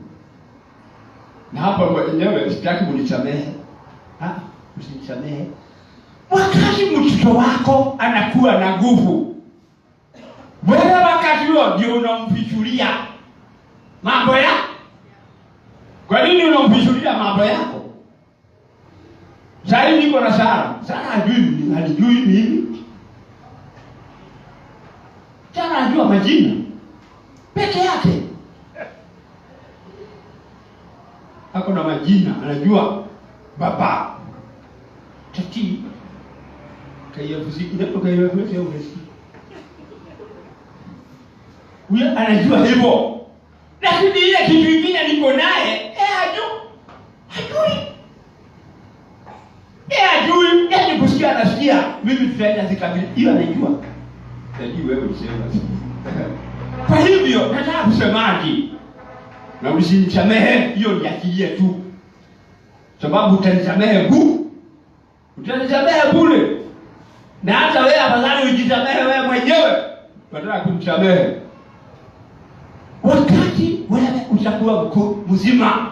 Na hapa mwenyewe sitaki mnisamehe. Msinisamehe. Wakati mtoto wako anakuwa na nguvu, wewe wakati huo ndio unamfichulia mambo ya. Kwa nini unamfichulia mambo yako? Sasa niko na Sara. Sara hajui mimi. Sara anajua majina peke yake. Hako na majina, anajua baba. Tati. Kaya fuziki ndio kaya fuziki au fuziki. Huyo anajua hivyo. Lakini ile kitu kingine niko naye, hajui. Hajui, yaani kusikia anasikia, mimi tutaenda zikabili. Hiyo anajua. Tajui wewe usema. Kwa hivyo nataka kusemaje? Na usinisamehe, hiyo ni akili tu. Sababu utanisamehe utanisamehe bure. Na hata wewe afadhali ujisamehe wewe mwenyewe badala ya kumsamehe. Wakati wewe utakuwa mzima,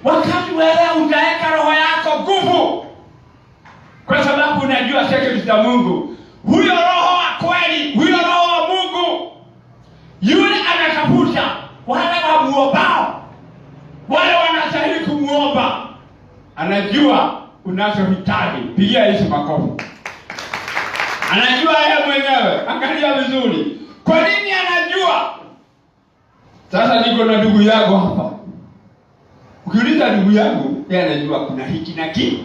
wakati wewe utaweka roho yako nguvu, kwa sababu unajua secret za Mungu. Huyo roho wa kweli, huyo roho wa Mungu, yule anatafuta wale wamuombao, wale wanastahili kumuomba. Anajua unachohitaji. Pigia Yesu makofi. Anajua yeye mwenyewe. Angalia vizuri. Kwa nini anajua? Sasa niko na ndugu yako hapa. Ukiuliza ndugu yangu, yeye anajua kuna hiki na kile.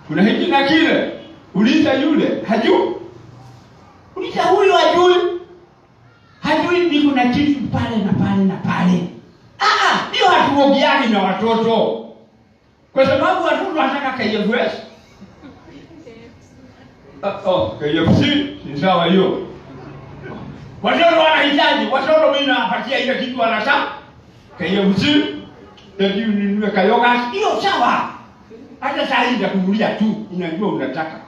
Kuna hiki na kile. Uliza yule, hajui. Uliza huyu hajui. Hajui niko na kitu pale na pale na pale. Ndio hatuogiani na watoto. Kwa sababu watoto wanataka KFC. KFC ni sawa hiyo. Watoto wanahitaji, watoto mimi nawapatia ile kitu wanataka. KFC ndio ninunue kayoga, hiyo sawa. Hata saa hii nitakunulia tu, inajua unataka.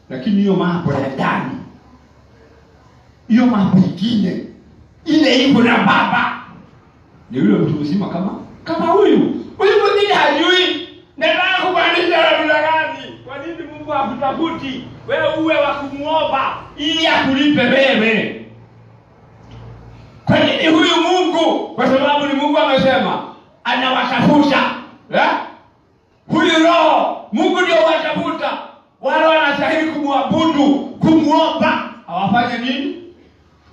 Lakini hiyo mambo ya ndani, hiyo mambo mengine, ile iko na baba, ni yule mtu mzima kama huyu. Huyu mwingine hajui. Nataka kubadilisha labda gani? Kwa nini Mungu hakutafuti wewe uwe wa kumuomba ili akulipe wewe? Kwa nini huyu Mungu? Kwa sababu ni Mungu amesema anawatafuta. Huyu roho Mungu ndio watafuta. Wale wanastahili kumwabudu, kumuomba. Hawafanye nini?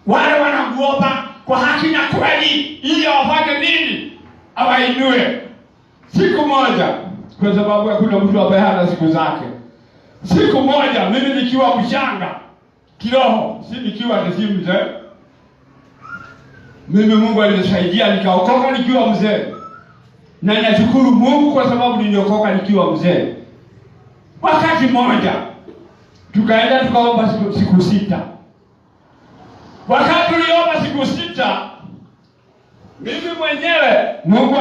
Wale wanamuomba kwa haki na kweli, ili wafanye nini? Awainue. Siku moja, kwa sababu hakuna mtu ambaye hana siku zake. Siku moja mimi nikiwa mchanga kiroho, si nikiwa mzee. Mimi Mungu alinisaidia nikaokoka nikiwa mzee. Na nashukuru Mungu kwa sababu niliokoka nikiwa mzee. Wakati mmoja tukaenda tukaomba siku 6. Wakati tuliomba siku 6, mimi mwenyewe Mungu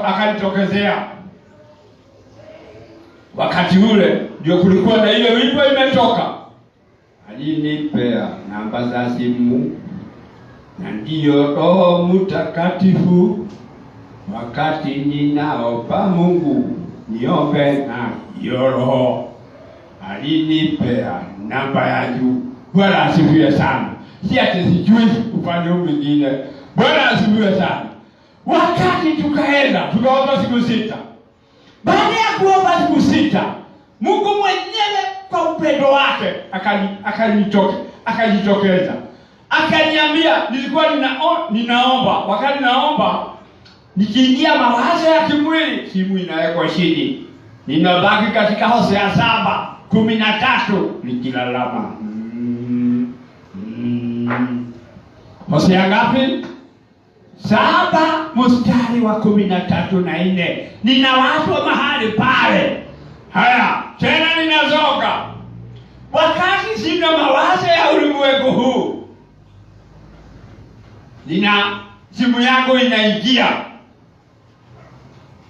akanitokezea. Wakati ule ndio kulikuwa na ile wimbo imetoka. Alinipea namba za simu na ndiyo Roho Mtakatifu. Wakati ninaomba Mungu niombe na hiyo Roho. Alinipea namba ya juu. Bwana asifiwe sana. Si ati sijui upande mwingine. Bwana asifiwe sana. Wakati tukaenda tukaomba siku 6. Baada ya kuomba siku 6, Mungu mwenyewe kwa upendo wake akajitokeza. Akaniambia, nilikuwa ninaomba. Wakati naomba, nikiingia mawazo ya kimwili, simu inawekwa chini. Ninabaki katika Hosea 7 13 likilalama. Hosea ngapi? 7 mstari wa 13 na 4. Nina watu wa mahali pale. Haya, tena ninazoka. Wakati sina mawazo ya ulimwengu huu, simu yako inaingia.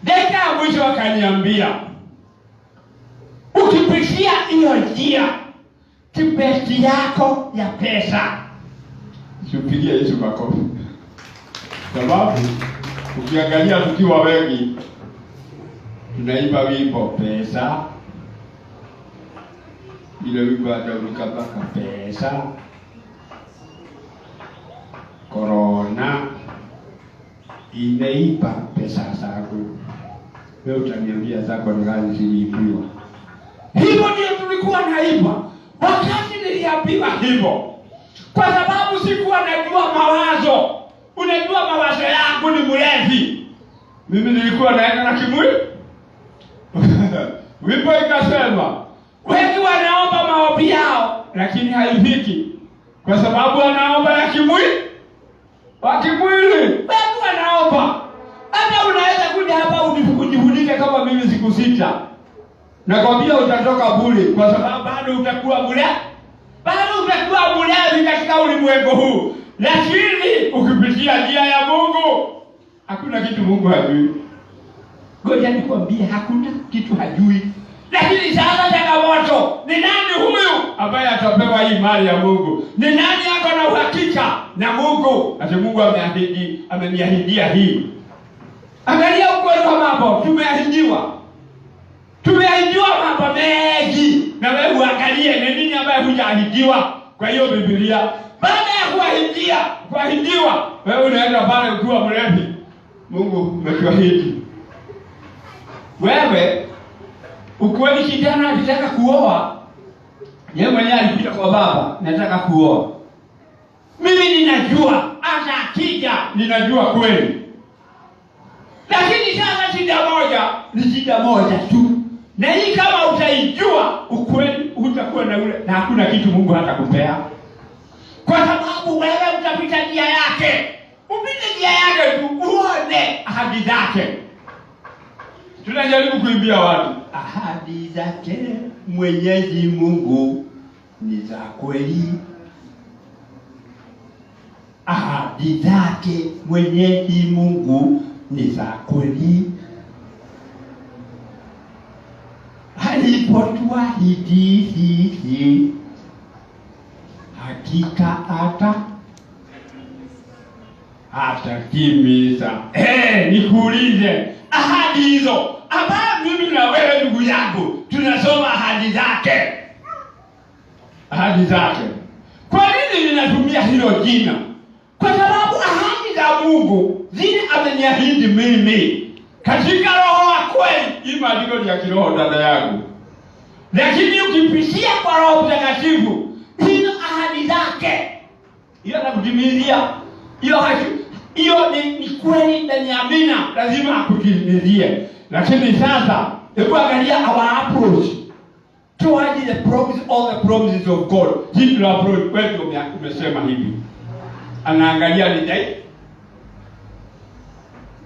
Dakika ya mwisho akaniambia, ukipitia hiyo njia, kibeti yako ya pesa. Tupigie Yesu makofi. Sababu ukiangalia tukiwa wengi tunaimba wimbo pesa, ile wimbo ataruka mpaka pesa, korona imeiba pesa zako. Wewe utaniambia zako ni gani ziliibiwa? Hivyo ndio tulikuwa naiba. Wakati niliambiwa hivyo, kwa sababu sikuwa najua mawazo. Unajua mawazo yangu ni mlevi. Mimi nilikuwa naenda na kimwili. Wimbo ikasema, wengi wanaomba maombi yao lakini haifiki, kwa sababu wanaomba ya kimwili. Wengi wanaomba. Hata unaweza kuja hapa ujifundike kama mimi siku 6. Nakwambia utatoka bure, kwa sababu bado utakuwa mlevi. Katika ulimwengu huu. Lakini ukipitia njia ya Mungu, hakuna kitu Mungu hajui. Ngoja nikwambie, hakuna kitu hajui. Lakini sasa changamoto, ni nani huyu ambaye atapewa hii mali ya Mungu? Ni nani ako na uhakika na Mungu? Ati Mungu ameniahidia hii. Angalia ukweli wa mambo, tumeahidiwa mambo mengi. Na wewe uangalie ni nini ambaye hujaahidiwa kwa hiyo Biblia. Baada ya kuahidiwa, wewe unaenda pale ukiwa mlevi. Mungu umekuahidi. Wewe ukweli kijana anataka kuoa, yeye mwenyewe alikuja kwa baba, nataka kuoa. Mimi ninajua, hata akija ninajua kweli. Lakini sasa shida moja tu. Na hii kama utaijua ukweli, utakuwa na ule, na hakuna kitu Mungu hatakupea. Kwa sababu wewe utapita njia yake. Upite njia yake tu uone ahadi zake. Tunajaribu kuimbia watu, ahadi zake Mwenyezi Mungu ni za kweli. Ahadi zake Mwenyezi Mungu ni za kweli. Alipotuahidi sisi, hakika atatimiza. Nikuulize, ahadi hizo ambayo mimi na wewe ndugu yangu tunasoma ahadi zake. Kwa nini ninatumia hilo jina? Kwa sababu ahadi za Mungu zile ameniahidi mimi katika roho wa kweli. Hii maandiko ni ya kiroho dada yangu. Lakini ukipitia kwa Roho Mtakatifu, hizo ahadi zake hiyo anakutimizia. Hiyo ni kweli na ni amina, lazima akutimizie. Lakini sasa hebu angalia our approach towards the promise, all the promises of God. Hii approach wetu umesema hivi. Anaangalia ni dai.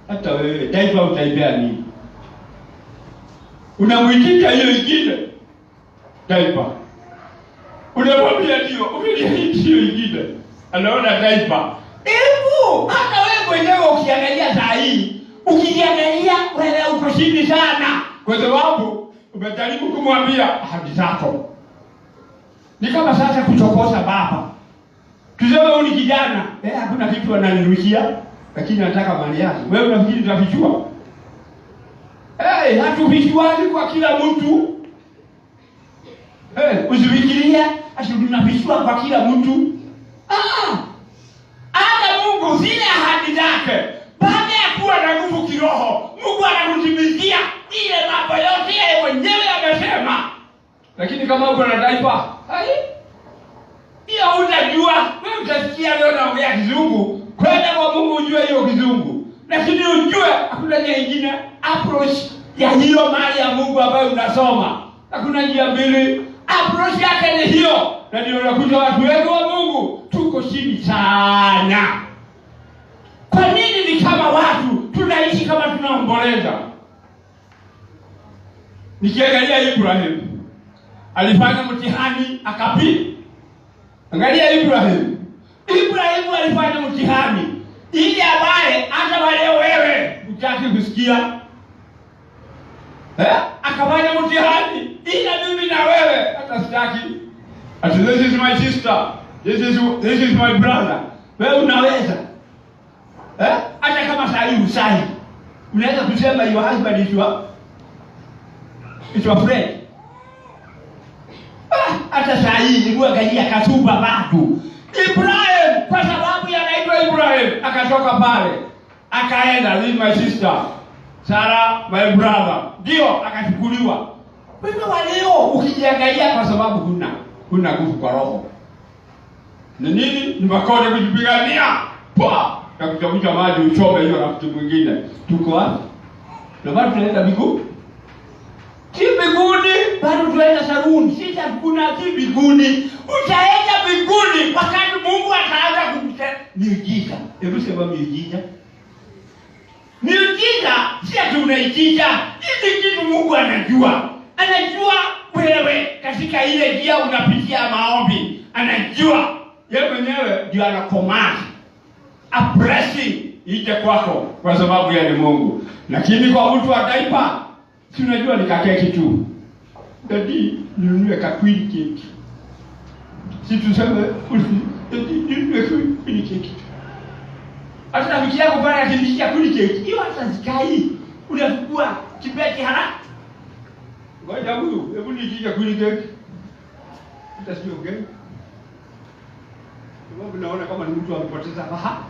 Hata wewe taifa utaibea nini? Unamwitika hiyo ingine taifa. Unamwambia ndio, umeniahidi hiyo ingine. Anaona taifa. Hata wewe mwenyewe ukiangalia saa hii, ukiangalia wewe uko chini sana, kwa sababu umejaribu kumwambia ahadi zako. Ni kama sasa kuchokoza baba. Tuseme wewe ni kijana, hakuna kitu ananirushia, lakini nataka mali yake. Wewe unafikiri utafichua? Hatufichuani kwa kila mtu. Usifikirie ati tunafichua kwa kila mtu. Hata Mungu zile ahadi zake, baada ya kuwa na nguvu kiroho, Mungu anakutimizia ile mambo yote yeye mwenyewe amesema. Lakini kama uko na taifa, hiyo unajua, wewe utasikia leo naongea kizungu, kwenda kwa Mungu ujue hiyo kizungu. Lakini ujue hakuna njia nyingine approach ya hiyo mali ya Mungu ambayo unasoma. Hakuna njia mbili. approach yake ni hiyo. Na ndio unakuta watu wengi wa Mungu tuko chini sana. Kwa nini ni kama watu tunaishi kama tunaomboleza? Nikiangalia Ibrahim alifanya mtihani akapita. Angalia Ibrahim alifanya mtihani ili ambaye hata wale wewe utaki kusikia. Akafanya mtihani ili mimi na wewe hata sitaki. This is my sister. This is my brother. Wewe unaweza. Hata kama sahi usai. Unaweza kusema your husband is your friend. Hata sahi ni angalia katuba watu. Ibrahim kwa sababu anaitwa Ibrahim akatoka pale. Akaenda with my sister. Sarah my brother. Ndio akachukuliwa. Wewe waleo ukijiangalia kwa sababu huna nguvu kwa roho. Ni nini? Ni makosa kujipigania. Poa! Na kuchamusha maji uchome hiyo na mtu mwingine. Tuko wapi? Ndio bado tunaenda miguu. Si mbinguni, bado tunaenda saruni. Sisi hakuna si mbinguni. Utaenda mbinguni wakati Mungu ataanza kukuta miujiza. Hebu sema miujiza. Miujiza si ati unaijiza. Hizi kitu Mungu anajua. Anajua wewe katika ile njia unapitia maombi. Anajua yeye mwenyewe ndio anacommand a blessing ije kwako kwa sababu yeye ni Mungu. Lakini kwa mtu wa taifa si unajua ni kakeki tu. Dadi ninunue kakwili keki. Si tuseme ninunue kakwili keki. Hata wiki yako bana atindisha kuli keki. Hiyo hata zikai. Unachukua kibeti haraka. Ngoja huyu, hebu nijije kuli keki. Utasio gani? Sababu naona kama ni mtu amepoteza fahamu.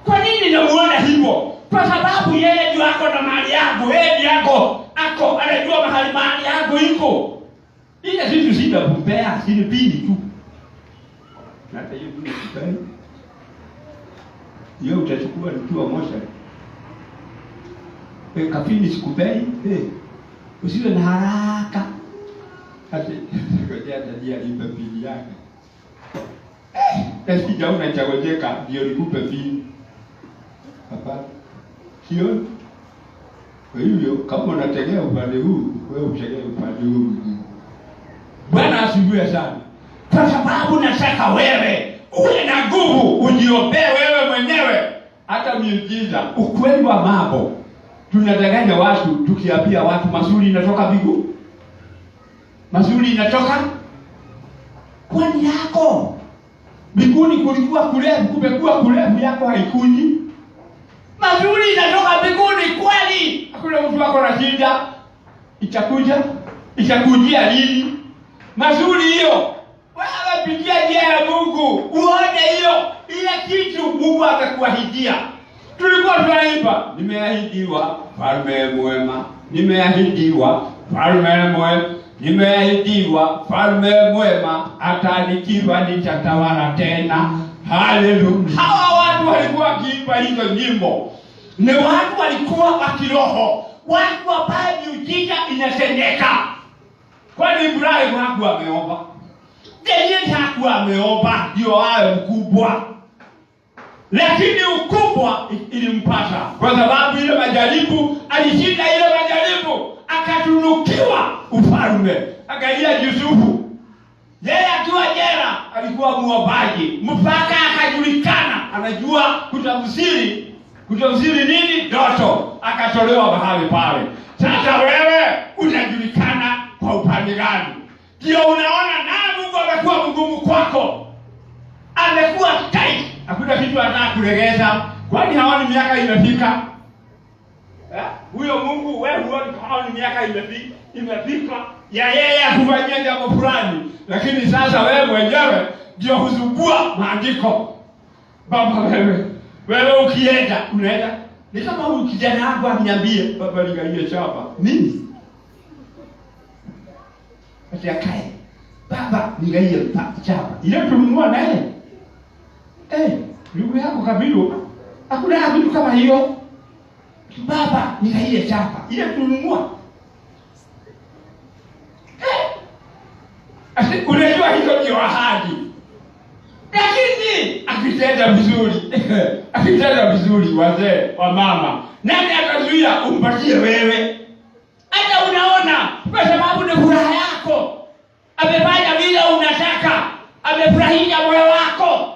Kwa nini namuona hivyo? Kwa sababu yeye ndio ako na mali yangu, yeye ndio ako anajua mahali mali yangu iko. Ile kitu sita kumpea, si ni pili tu. Na hata hiyo ni kibali. Yeye utachukua nikiwa moja. Kafini sikubei, usiwe na haraka. Hata ngoja ndio alipe pili yake. Kasi jauna chagojeka ndio nikupe pili. Hapa. Sio? Kwa hivyo kama unategea upande huu, wewe utegee upande huu. Bwana asifiwe sana. Kwa sababu nataka wewe uwe na nguvu, ujiombee wewe mwenyewe hata miujiza. Ukweli wa mambo. Tunadanganya watu tukiambia watu mazuri inatoka mbinguni. Mazuri inatoka kwani yako. Mbinguni kulikuwa kulevu, kumekuwa kulevu yako haikuji. Mazuri inatoka mbinguni kwani hakuna mtu wako na shida. Itakujia lini? Mazuri hiyo. Wewe pitia njia ya Mungu. Uone hiyo ile kitu Mungu atakuahidia. Tulikuwa tunaimba, nimeahidiwa falme mwema, nimeahidiwa falme mwema, nimeahidiwa falme mwema, hata nikiwa nitatawala tena. Haleluya. Hawa watu walikuwa wakiimba hizo nyimbo. Ni watu walikuwa wa kiroho, watu ambao miujiza inatendeka. Kwani Ibrahim hakuwa ameomba? Yeye hakuwa ameomba ndio awe mkubwa. Lakini ukubwa ilimpata kwa sababu ile majaribu, alishinda ile majaribu, akatunukiwa ufalme. Angalia Yusufu. Yeye akiwa jela alikuwa muombaji, mpaka akajulikana anajua kutafsiri nini ndoto, akatolewa mahali pale. Sasa wewe unajulikana kwa upande gani? Ndio unaona na Mungu amekuwa mgumu kwako. Amekuwa tight. Hakuna kitu anataka kulegeza. Kwani haoni miaka imefika? Huyo Mungu wewe huoni haoni miaka imefika ya yeye akufanyia jambo fulani. Lakini sasa wewe mwenyewe ndio huzubua maandiko. Baba wewe ukienda unaenda. Ni kama huyu kijana wangu aniambie baba ligaie chapa. Nini? Ati akae. Baba ligaie chapa. Ile tununua naye. Ndugu yako Kabiru, hakuna kitu kama hiyo. Baba, nika ile chapa. Ile tununua. Unajua hizo ndio ahadi. Lakini akitenda vizuri wazee wa mama, nani atazuia umpatie wewe? Hata unaona kwa sababu ni furaha yako. Amefanya vile unataka. Amefurahia moyo wako.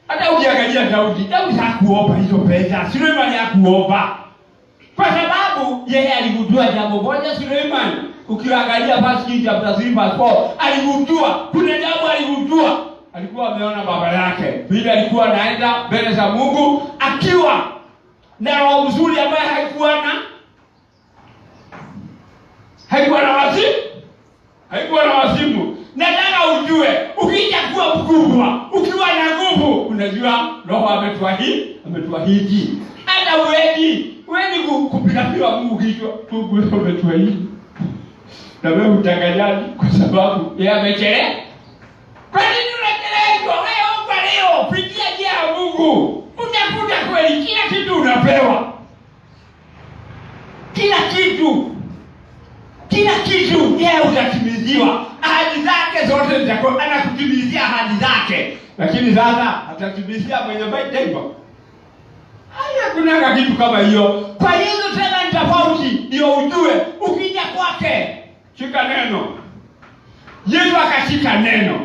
Hata ukiangalia Daudi hakuomba hizo pesa. Suleiman hakuomba. Kwa sababu yeye aligundua jambo moja. Suleiman ukiangalia verse 3:4 aligundua, kuna jambo aligundua. Alikuwa ameona baba yake vile alikuwa anaenda mbele za Mungu akiwa na roho nzuri ambaye haikuwa na wazimu. Nataka ujue, ukija kuwa mkubwa, ukiwa na nguvu, unajua roho ametuahidi. Hata uweni kupiga Mungu kichwa, Mungu ametuahidi. Na wewe utangajaji kwa sababu yeye amechelewa. Kwa nini unachelewa? Wewe uko leo, pigia njia ya Mungu. Utakuta kweli kila kitu unapewa. Kila kitu yeye utatimiziwa. Ahadi zake zote zitakuwa anakutimizia ahadi zake. Lakini sasa atatimizia mwenye Bible. Haya kuna kitu kama hiyo. Kwa hiyo tena ni tofauti. Ndio ujue ukija kwake shika neno. Yesu akashika neno.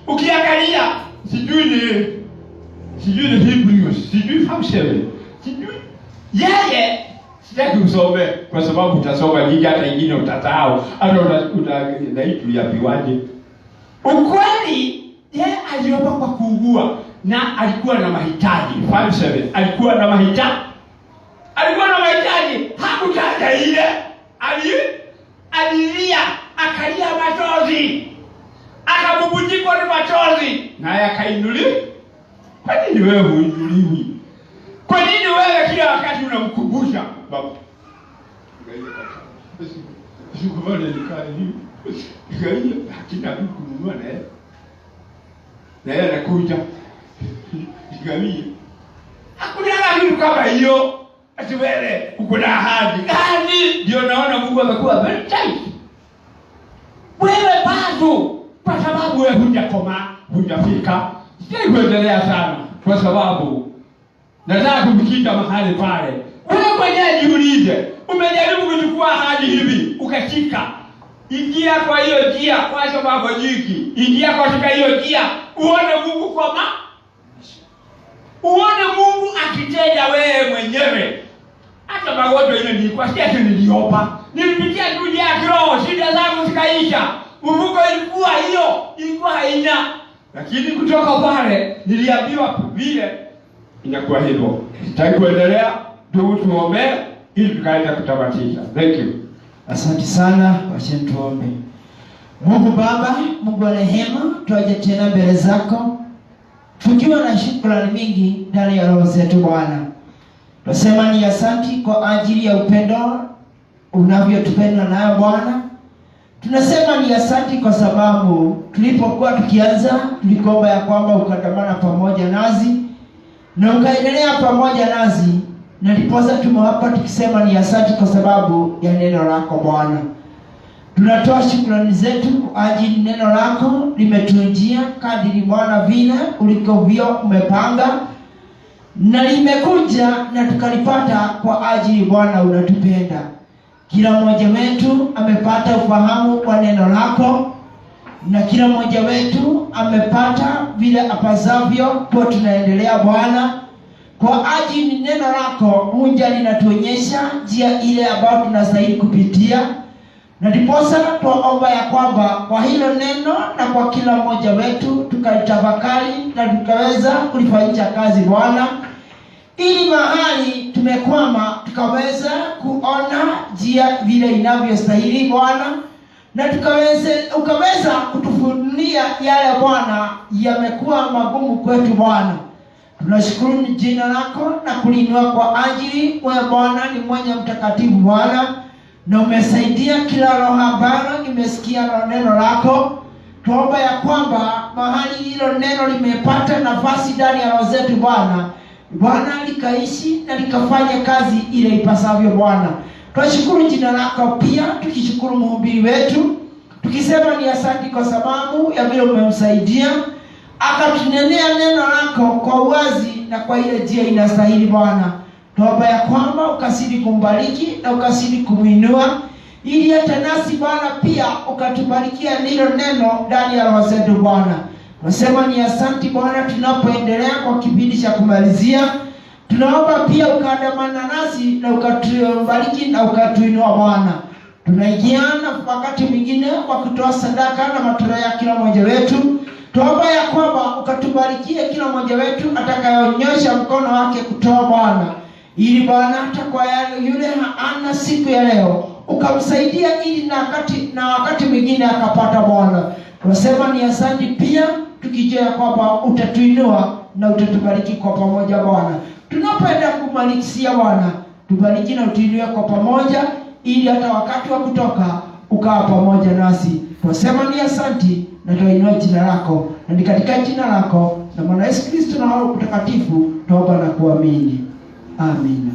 Ukiangalia sijui ni Hebrews, sijui 5:7. Yeye sitaki usome kwa sababu utasoma nyingi, hata nyingine utasahau, hata utaitu ya biwaje. Ukweli yeye aliomba kwa kuugua na alikuwa na mahitaji. 5:7 alikuwa na mahitaji. Hakutaja ile alilia, akalia machozi, akabubujikwa na machozi, naye akainuliwa. Kwa nini wewe huinuliwi? Kwa nini wewe kila wakati unamkumbusha baba? Sikuone nikali. Gaia hakina kununua na yeye. Na yeye anakuja. Gaia. Hakuna kitu kama hiyo. Ati wewe uko na ahadi. Ndio naona Mungu amekuwa very tight. Wewe bado kwa sababu wewe hujafika. Sitaki kuendelea sana kwa sababu nataka kumkita mahali pale. Wewe mwenyewe jiulize, umejaribu kuchukua ahadi hivi ukashika. Ingia kwa hiyo njia kwa sababu jiki. Ingia katika hiyo njia uone Mungu uone Mungu akitenda wewe mwenyewe. Hata magonjwa ile nilikuwa niliomba. Nilipitia tu njia ya kiroho, shida zangu zikaisha. Mungu ilikuwa haina. Lakini kutoka pale niliambiwa vile inakuwa hivyo. Sitaki kuendelea, tuombe ili tukaenda kutamatisha. Thank you. Asante sana, wacha tuombe. Mungu Baba, Mungu wa rehema, tuaje tena mbele zako tukiwa na shukrani mingi ndani ya roho zetu Bwana. Tunasema ni asante kwa ajili ya upendo unavyotupenda nayo Bwana. Tunasema ni asante kwa sababu tulipokuwa tukianza tulikuomba ya kwamba ukandamana pamoja nasi na ukaendelea pamoja nasi, na ndiposa tumewapa tukisema ni asante kwa sababu ya neno lako Bwana. Tunatoa shukrani zetu kwa ajili neno lako limetujia kadiri Bwana vile ulikovyo umepanga, na limekuja na tukalipata kwa ajili Bwana unatupenda. Kila mmoja wetu amepata ufahamu wa neno lako, na kila mmoja wetu amepata vile apasavyo kwa tunaendelea Bwana. Kwa ajili neno lako munja linatuonyesha njia ile ambayo tunastahili kupitia, na ndiposa tuomba ya kwamba kwa hilo neno na kwa kila mmoja wetu tukalitafakari na tukaweza kulifanyia kazi Bwana, ili mahali tumekwama tukaweza kuona njia vile inavyostahili Bwana, na ukaweza kutufunulia yale Bwana yamekuwa magumu kwetu Bwana. Tunashukuru ni jina lako na kulinua kwa ajili wewe Bwana ni mwenye mtakatifu Bwana, na umesaidia kila roho ambayo imesikia neno lako. Tuomba ya kwamba mahali hilo neno limepata nafasi ndani ya roho zetu Bwana likaishi na likafanya kazi ile ipasavyo Bwana. Tunashukuru jina lako pia, tukishukuru mhubiri wetu tukisema ni asante kwa sababu ya vile umemsaidia akatunenea neno lako kwa uwazi na kwa ile njia inastahili. Bwana, tuomba ya kwamba ukazidi kumbariki na ukazidi kumuinua, ili hata nasi Bwana pia ukatubarikia nilo neno ndani ya roho zetu. Bwana, nasema ni asante Bwana, tunapoendelea kwa kipindi cha kumalizia, tunaomba pia ukaandamana nasi na ukatubariki na ukatuinua. Bwana, tunaigiana wakati mwingine kwa kutoa sadaka na matoleo ya kila mmoja wetu. Tuomba ya kwamba ukatubarikie kila mmoja wetu atakayonyosha mkono wake kutoa Bwana, ili Bwana hata kwa yule hana siku ya leo ukamsaidia, ili na wakati mwingine akapata. Bwana, tunasema ni asante pia, tukijua kwamba utatuinua na utatubariki kwa pamoja. Bwana, tunapoenda kumalizia Bwana, tubariki na utuinue kwa pamoja, ili hata wakati wa kutoka ukawa pamoja nasi. Tunasema ni asante na tuinue jina lako, na ni katika jina lako na Bwana Yesu Kristo na Roho Mtakatifu tuomba na kuamini. Amina.